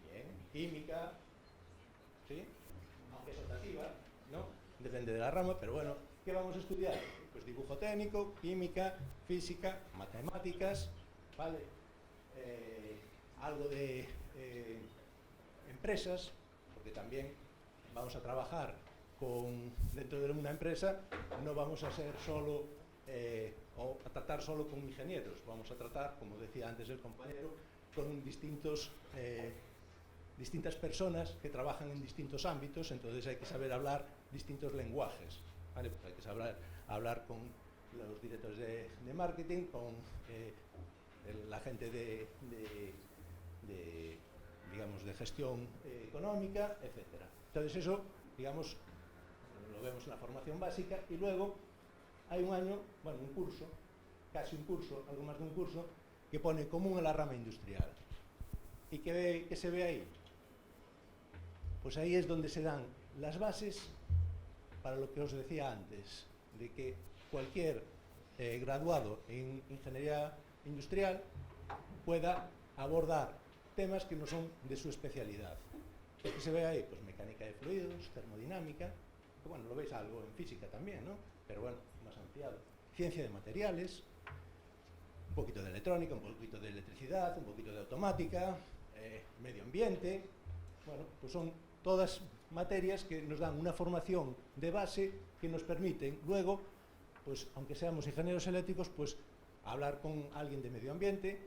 Bien, química, ¿sí? Aunque es optativa, ¿no? Depende de la rama, pero bueno, ¿qué vamos a estudiar? Pues dibujo técnico, química, física, matemáticas, ¿vale? Algo de empresas, porque también vamos a trabajar dentro de una empresa, no vamos a ser solo o a tratar solo con ingenieros, vamos a tratar, como decía antes el compañero, con distintas personas que trabajan en distintos ámbitos, entonces hay que saber hablar distintos lenguajes, ¿vale? Pues hay que saber hablar con los directores de marketing, con la gente digamos, de gestión económica, etcétera. Entonces eso, digamos, lo vemos en la formación básica, y luego hay un año, bueno, un curso, casi un curso, algo más de un curso, que pone común a la rama industrial. ¿Y qué se ve ahí? Pues ahí es donde se dan las bases para lo que os decía antes, de que cualquier graduado en ingeniería industrial pueda abordar temas que no son de su especialidad. ¿Qué se ve ahí? Pues mecánica de fluidos, termodinámica, que bueno, lo veis algo en física también, ¿no? Pero bueno, más ampliado. Ciencia de materiales, un poquito de electrónica, un poquito de electricidad, un poquito de automática, medio ambiente. Bueno, pues son todas materias que nos dan una formación de base que nos permiten luego, pues aunque seamos ingenieros eléctricos, pues hablar con alguien de medio ambiente,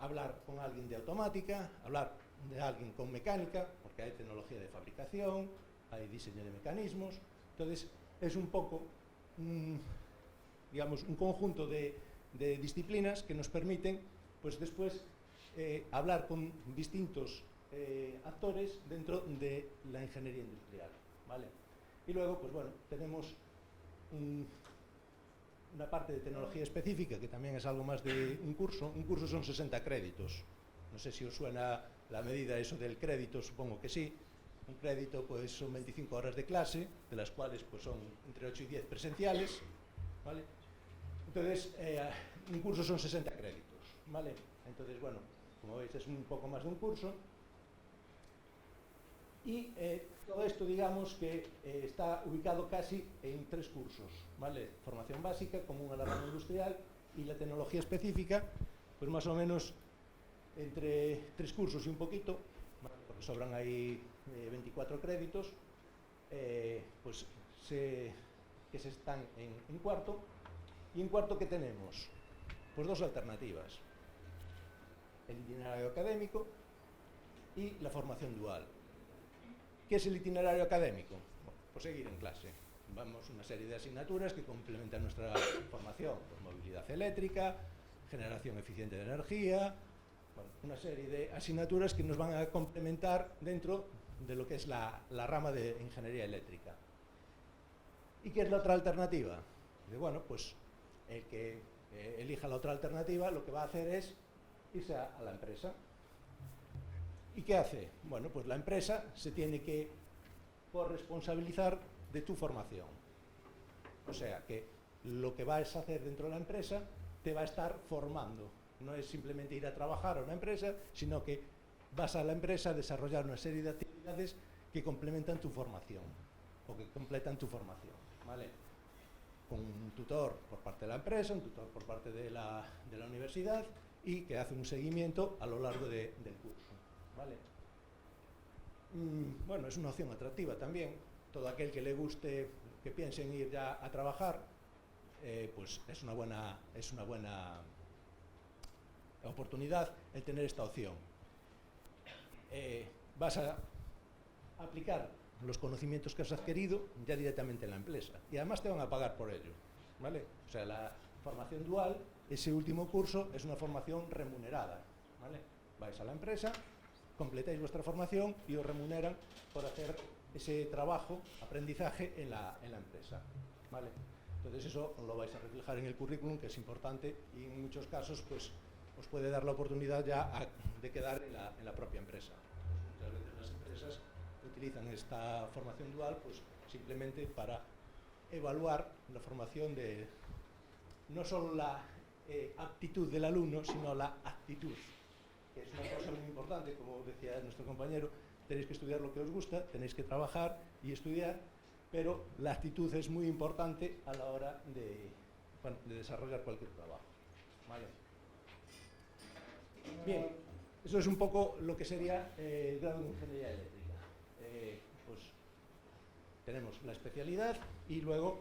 hablar con alguien de automática, hablar de alguien con mecánica, porque hay tecnología de fabricación, hay diseño de mecanismos. Entonces es un poco digamos, un conjunto de disciplinas que nos permiten pues después hablar con distintos actores dentro de la ingeniería industrial, ¿vale? Y luego, pues bueno, tenemos una parte de tecnología específica, que también es algo más de un curso. Un curso son 60 créditos. No sé si os suena la medida eso del crédito, supongo que sí. Un crédito pues son 25 horas de clase, de las cuales pues son entre 8 y 10 presenciales, ¿vale? Entonces, un curso son 60 créditos, ¿vale? Entonces, bueno, como veis es un poco más de un curso. Y todo esto, digamos, que está ubicado casi en 3 cursos, ¿vale? Formación básica, común a la rama industrial, y la tecnología específica, pues más o menos entre 3 cursos y un poquito, ¿vale? Porque sobran ahí 24 créditos, pues que se están en cuarto. Y en cuarto, ¿qué tenemos? Pues 2 alternativas: el itinerario académico y la formación dual. ¿Qué es el itinerario académico? Bueno, pues seguir en clase. Vamos una serie de asignaturas que complementan nuestra formación, pues movilidad eléctrica, generación eficiente de energía, bueno, una serie de asignaturas que nos van a complementar dentro de lo que es la rama de ingeniería eléctrica. ¿Y qué es la otra alternativa? Bueno, pues el que elija la otra alternativa lo que va a hacer es irse a la empresa. ¿Y qué hace? Bueno, pues la empresa se tiene que corresponsabilizar de tu formación. O sea, que lo que vas a hacer dentro de la empresa te va a estar formando. No es simplemente ir a trabajar a una empresa, sino que vas a la empresa a desarrollar una serie de actividades que complementan tu formación, o que completan tu formación, ¿vale? Con un tutor por parte de la empresa, un tutor por parte de la universidad, y que hace un seguimiento a lo largo del curso, ¿vale? Bueno, es una opción atractiva también. Todo aquel que le guste, que piense en ir ya a trabajar, pues es una buena oportunidad el tener esta opción. Vas a aplicar los conocimientos que has adquirido ya directamente en la empresa, y además te van a pagar por ello, ¿vale? O sea, la formación dual, ese último curso, es una formación remunerada, ¿vale? Vais a la empresa, completáis vuestra formación y os remuneran por hacer ese trabajo, aprendizaje en la empresa, ¿vale? Entonces eso lo vais a reflejar en el currículum, que es importante, y en muchos casos pues os puede dar la oportunidad ya de quedar en la propia empresa. Muchas veces las empresas utilizan esta formación dual pues simplemente para evaluar la formación de no solo la aptitud del alumno, sino la actitud, que es una cosa muy importante. Como decía nuestro compañero, tenéis que estudiar lo que os gusta, tenéis que trabajar y estudiar, pero la actitud es muy importante a la hora de desarrollar cualquier trabajo, ¿vale? Bien, eso es un poco lo que sería el grado de ingeniería eléctrica. Pues tenemos la especialidad y luego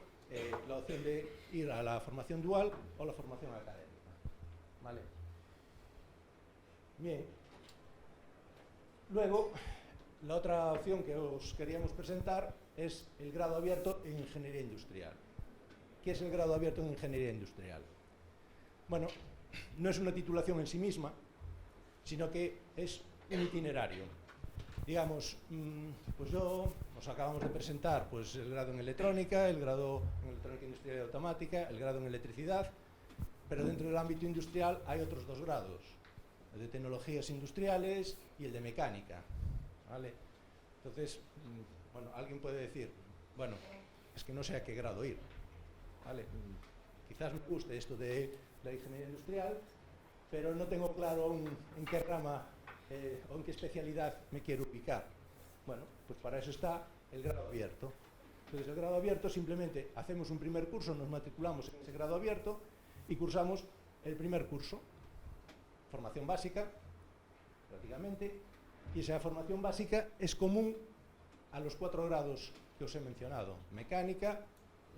la opción de ir a la formación dual o la formación académica, ¿vale? Bien. Luego, la otra opción que os queríamos presentar es el grado abierto en ingeniería industrial. ¿Qué es el grado abierto en ingeniería industrial? Bueno, no es una titulación en sí misma, sino que es un itinerario. Digamos, pues nos acabamos de presentar pues, el grado en electrónica, el grado en electrónica industrial y automática, el grado en electricidad, pero dentro del ámbito industrial hay otros 2 grados, el de tecnologías industriales y el de mecánica, ¿vale? Entonces, bueno, alguien puede decir, bueno, es que no sé a qué grado ir, ¿vale? Quizás me guste esto de la ingeniería industrial, pero no tengo claro en qué rama o en qué especialidad me quiero ubicar. Bueno, pues para eso está el grado abierto. Entonces, el grado abierto, simplemente hacemos un primer curso, nos matriculamos en ese grado abierto y cursamos el primer curso, formación básica, prácticamente, y esa formación básica es común a los 4 grados que os he mencionado: mecánica,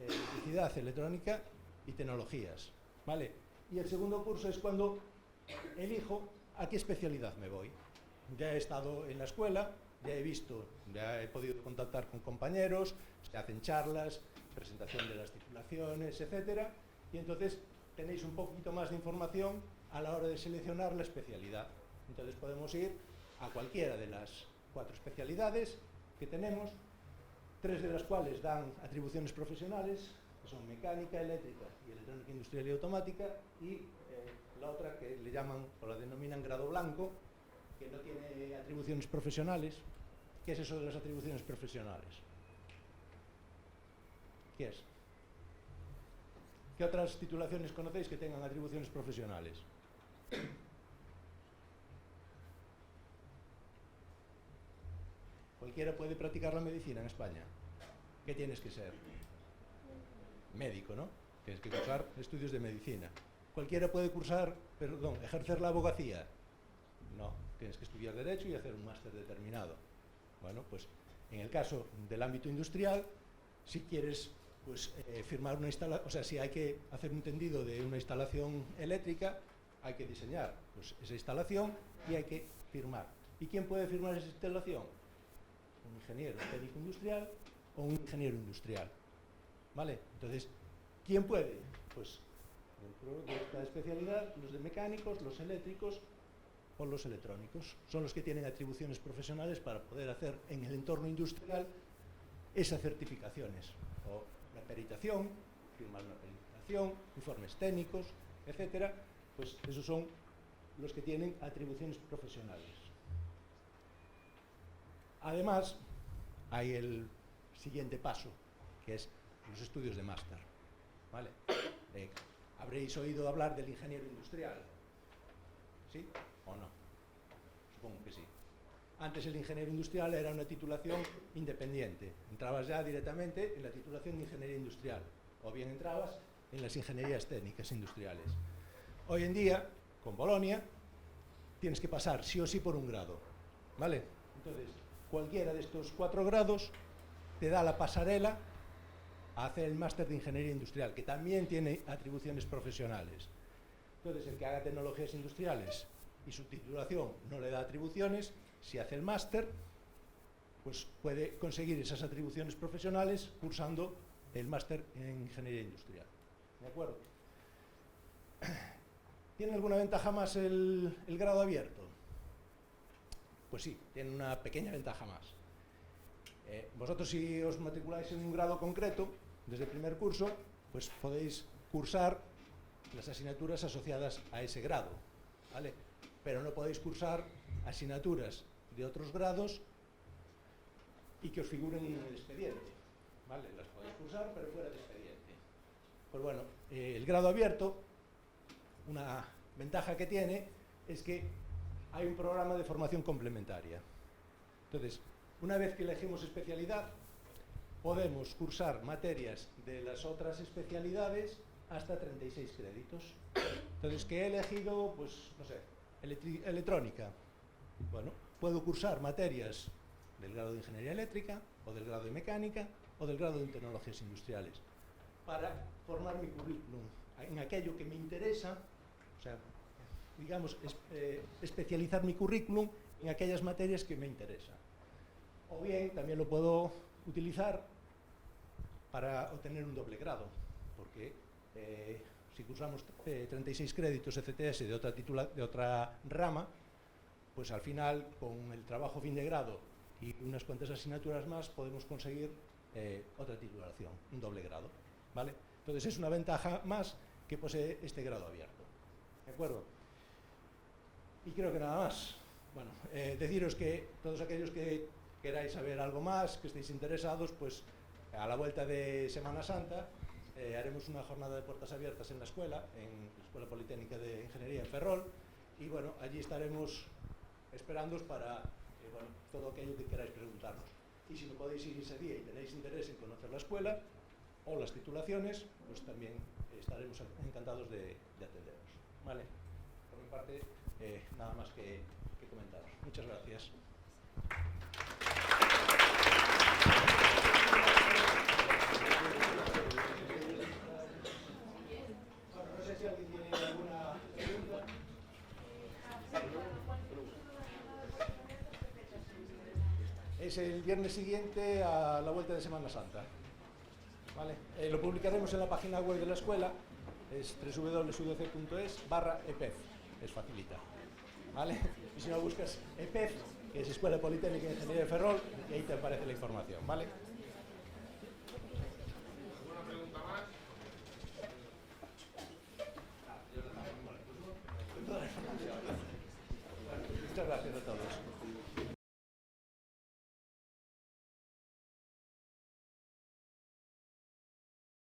electricidad, electrónica y tecnologías, ¿vale? Y el segundo curso es cuando elijo a qué especialidad me voy. Ya he estado en la escuela, ya he visto, ya he podido contactar con compañeros, se hacen charlas, presentación de las titulaciones, etcétera, y entonces tenéis un poquito más de información a la hora de seleccionar la especialidad. Entonces podemos ir a cualquiera de las 4 especialidades que tenemos, 3 de las cuales dan atribuciones profesionales, que son mecánica, eléctrica y electrónica industrial y automática, y la otra que le llaman o la denominan grado blanco, que no tiene atribuciones profesionales, ¿Qué es eso de las atribuciones profesionales? ¿Qué es? ¿Qué otras titulaciones conocéis que tengan atribuciones profesionales? Cualquiera puede practicar la medicina en España. ¿Qué tienes que ser? Médico, ¿no? Tienes que cursar estudios de medicina. Cualquiera puede ejercer la abogacía. No, tienes que estudiar Derecho y hacer un máster determinado. Bueno, pues en el caso del ámbito industrial, si quieres firmar una instalación, o sea, si hay que hacer un tendido de una instalación eléctrica, hay que diseñar esa instalación y hay que firmar. ¿Y quién puede firmar esa instalación? Un ingeniero técnico industrial o un ingeniero industrial. ¿Vale? Entonces, ¿quién puede? Pues dentro de esta especialidad, los de mecánicos, los eléctricos o los electrónicos. Son los que tienen atribuciones profesionales para poder hacer en el entorno industrial esas certificaciones. O la peritación, firmar una peritación, informes técnicos, etcétera. Pues esos son los que tienen atribuciones profesionales. Además, hay el siguiente paso, que es los estudios de máster. ¿Vale? Habréis oído hablar del ingeniero industrial. ¿Sí o no? Supongo que sí. Antes el ingeniero industrial era una titulación independiente. Entrabas ya directamente en la titulación de ingeniería industrial, o bien entrabas en las ingenierías técnicas industriales. Hoy en día, con Bolonia, tienes que pasar sí o sí por un grado. ¿Vale? Entonces, cualquiera de estos 4 grados te da la pasarela a hacer el máster de ingeniería industrial, que también tiene atribuciones profesionales. Entonces, el que haga tecnologías industriales y su titulación no le da atribuciones, si hace el máster, pues puede conseguir esas atribuciones profesionales cursando el máster en ingeniería industrial. ¿De acuerdo? ¿Tiene alguna ventaja más el grado abierto? Pues sí, tiene una pequeña ventaja más. Vosotros, si os matriculáis en un grado concreto, desde el primer curso, pues podéis cursar las asignaturas asociadas a ese grado, ¿vale? Pero no podéis cursar asignaturas de otros grados y que os figuren en el expediente, ¿vale? Las podéis cursar, pero fuera de expediente. Pues bueno, el grado abierto, una ventaja que tiene es que hay un programa de formación complementaria. Entonces, una vez que elegimos especialidad, podemos cursar materias de las otras especialidades hasta 36 créditos. Entonces, ¿qué he elegido? Pues, no sé, electrónica. Bueno, puedo cursar materias del grado de ingeniería eléctrica, o del grado de mecánica, o del grado de tecnologías industriales, para formar mi currículum en aquello que me interesa, o sea, digamos, especializar mi currículum en aquellas materias que me interesan. O bien, también lo puedo utilizar para obtener un doble grado, porque si cursamos 36 créditos ECTS de otra rama, pues al final, con el trabajo fin de grado y unas cuantas asignaturas más, podemos conseguir otra titulación, un doble grado, ¿vale? Entonces es una ventaja más que posee este grado abierto, ¿de acuerdo? Y creo que nada más. Bueno, deciros que todos aquellos que queráis saber algo más, que estéis interesados, pues a la vuelta de Semana Santa haremos una jornada de puertas abiertas en la Escuela Politécnica de Ingeniería en Ferrol, y bueno, allí estaremos esperándoos para todo aquello que queráis preguntarnos. Y si no podéis ir ese día y tenéis interés en conocer la escuela o las titulaciones, pues también estaremos encantados de atenderos. ¿Vale? Por mi parte, nada más que comentaros. Muchas gracias. No sé si alguien tiene alguna pregunta. Es el viernes siguiente a la vuelta de Semana Santa. ¿Vale? Lo publicaremos en la página web de la escuela, es www.udc.es/EPEF, es facilita. ¿Vale? Y si no buscas EPEF, que es Escuela Politécnica de Ingeniería de Ferrol, y ahí te aparece la información. ¿Vale?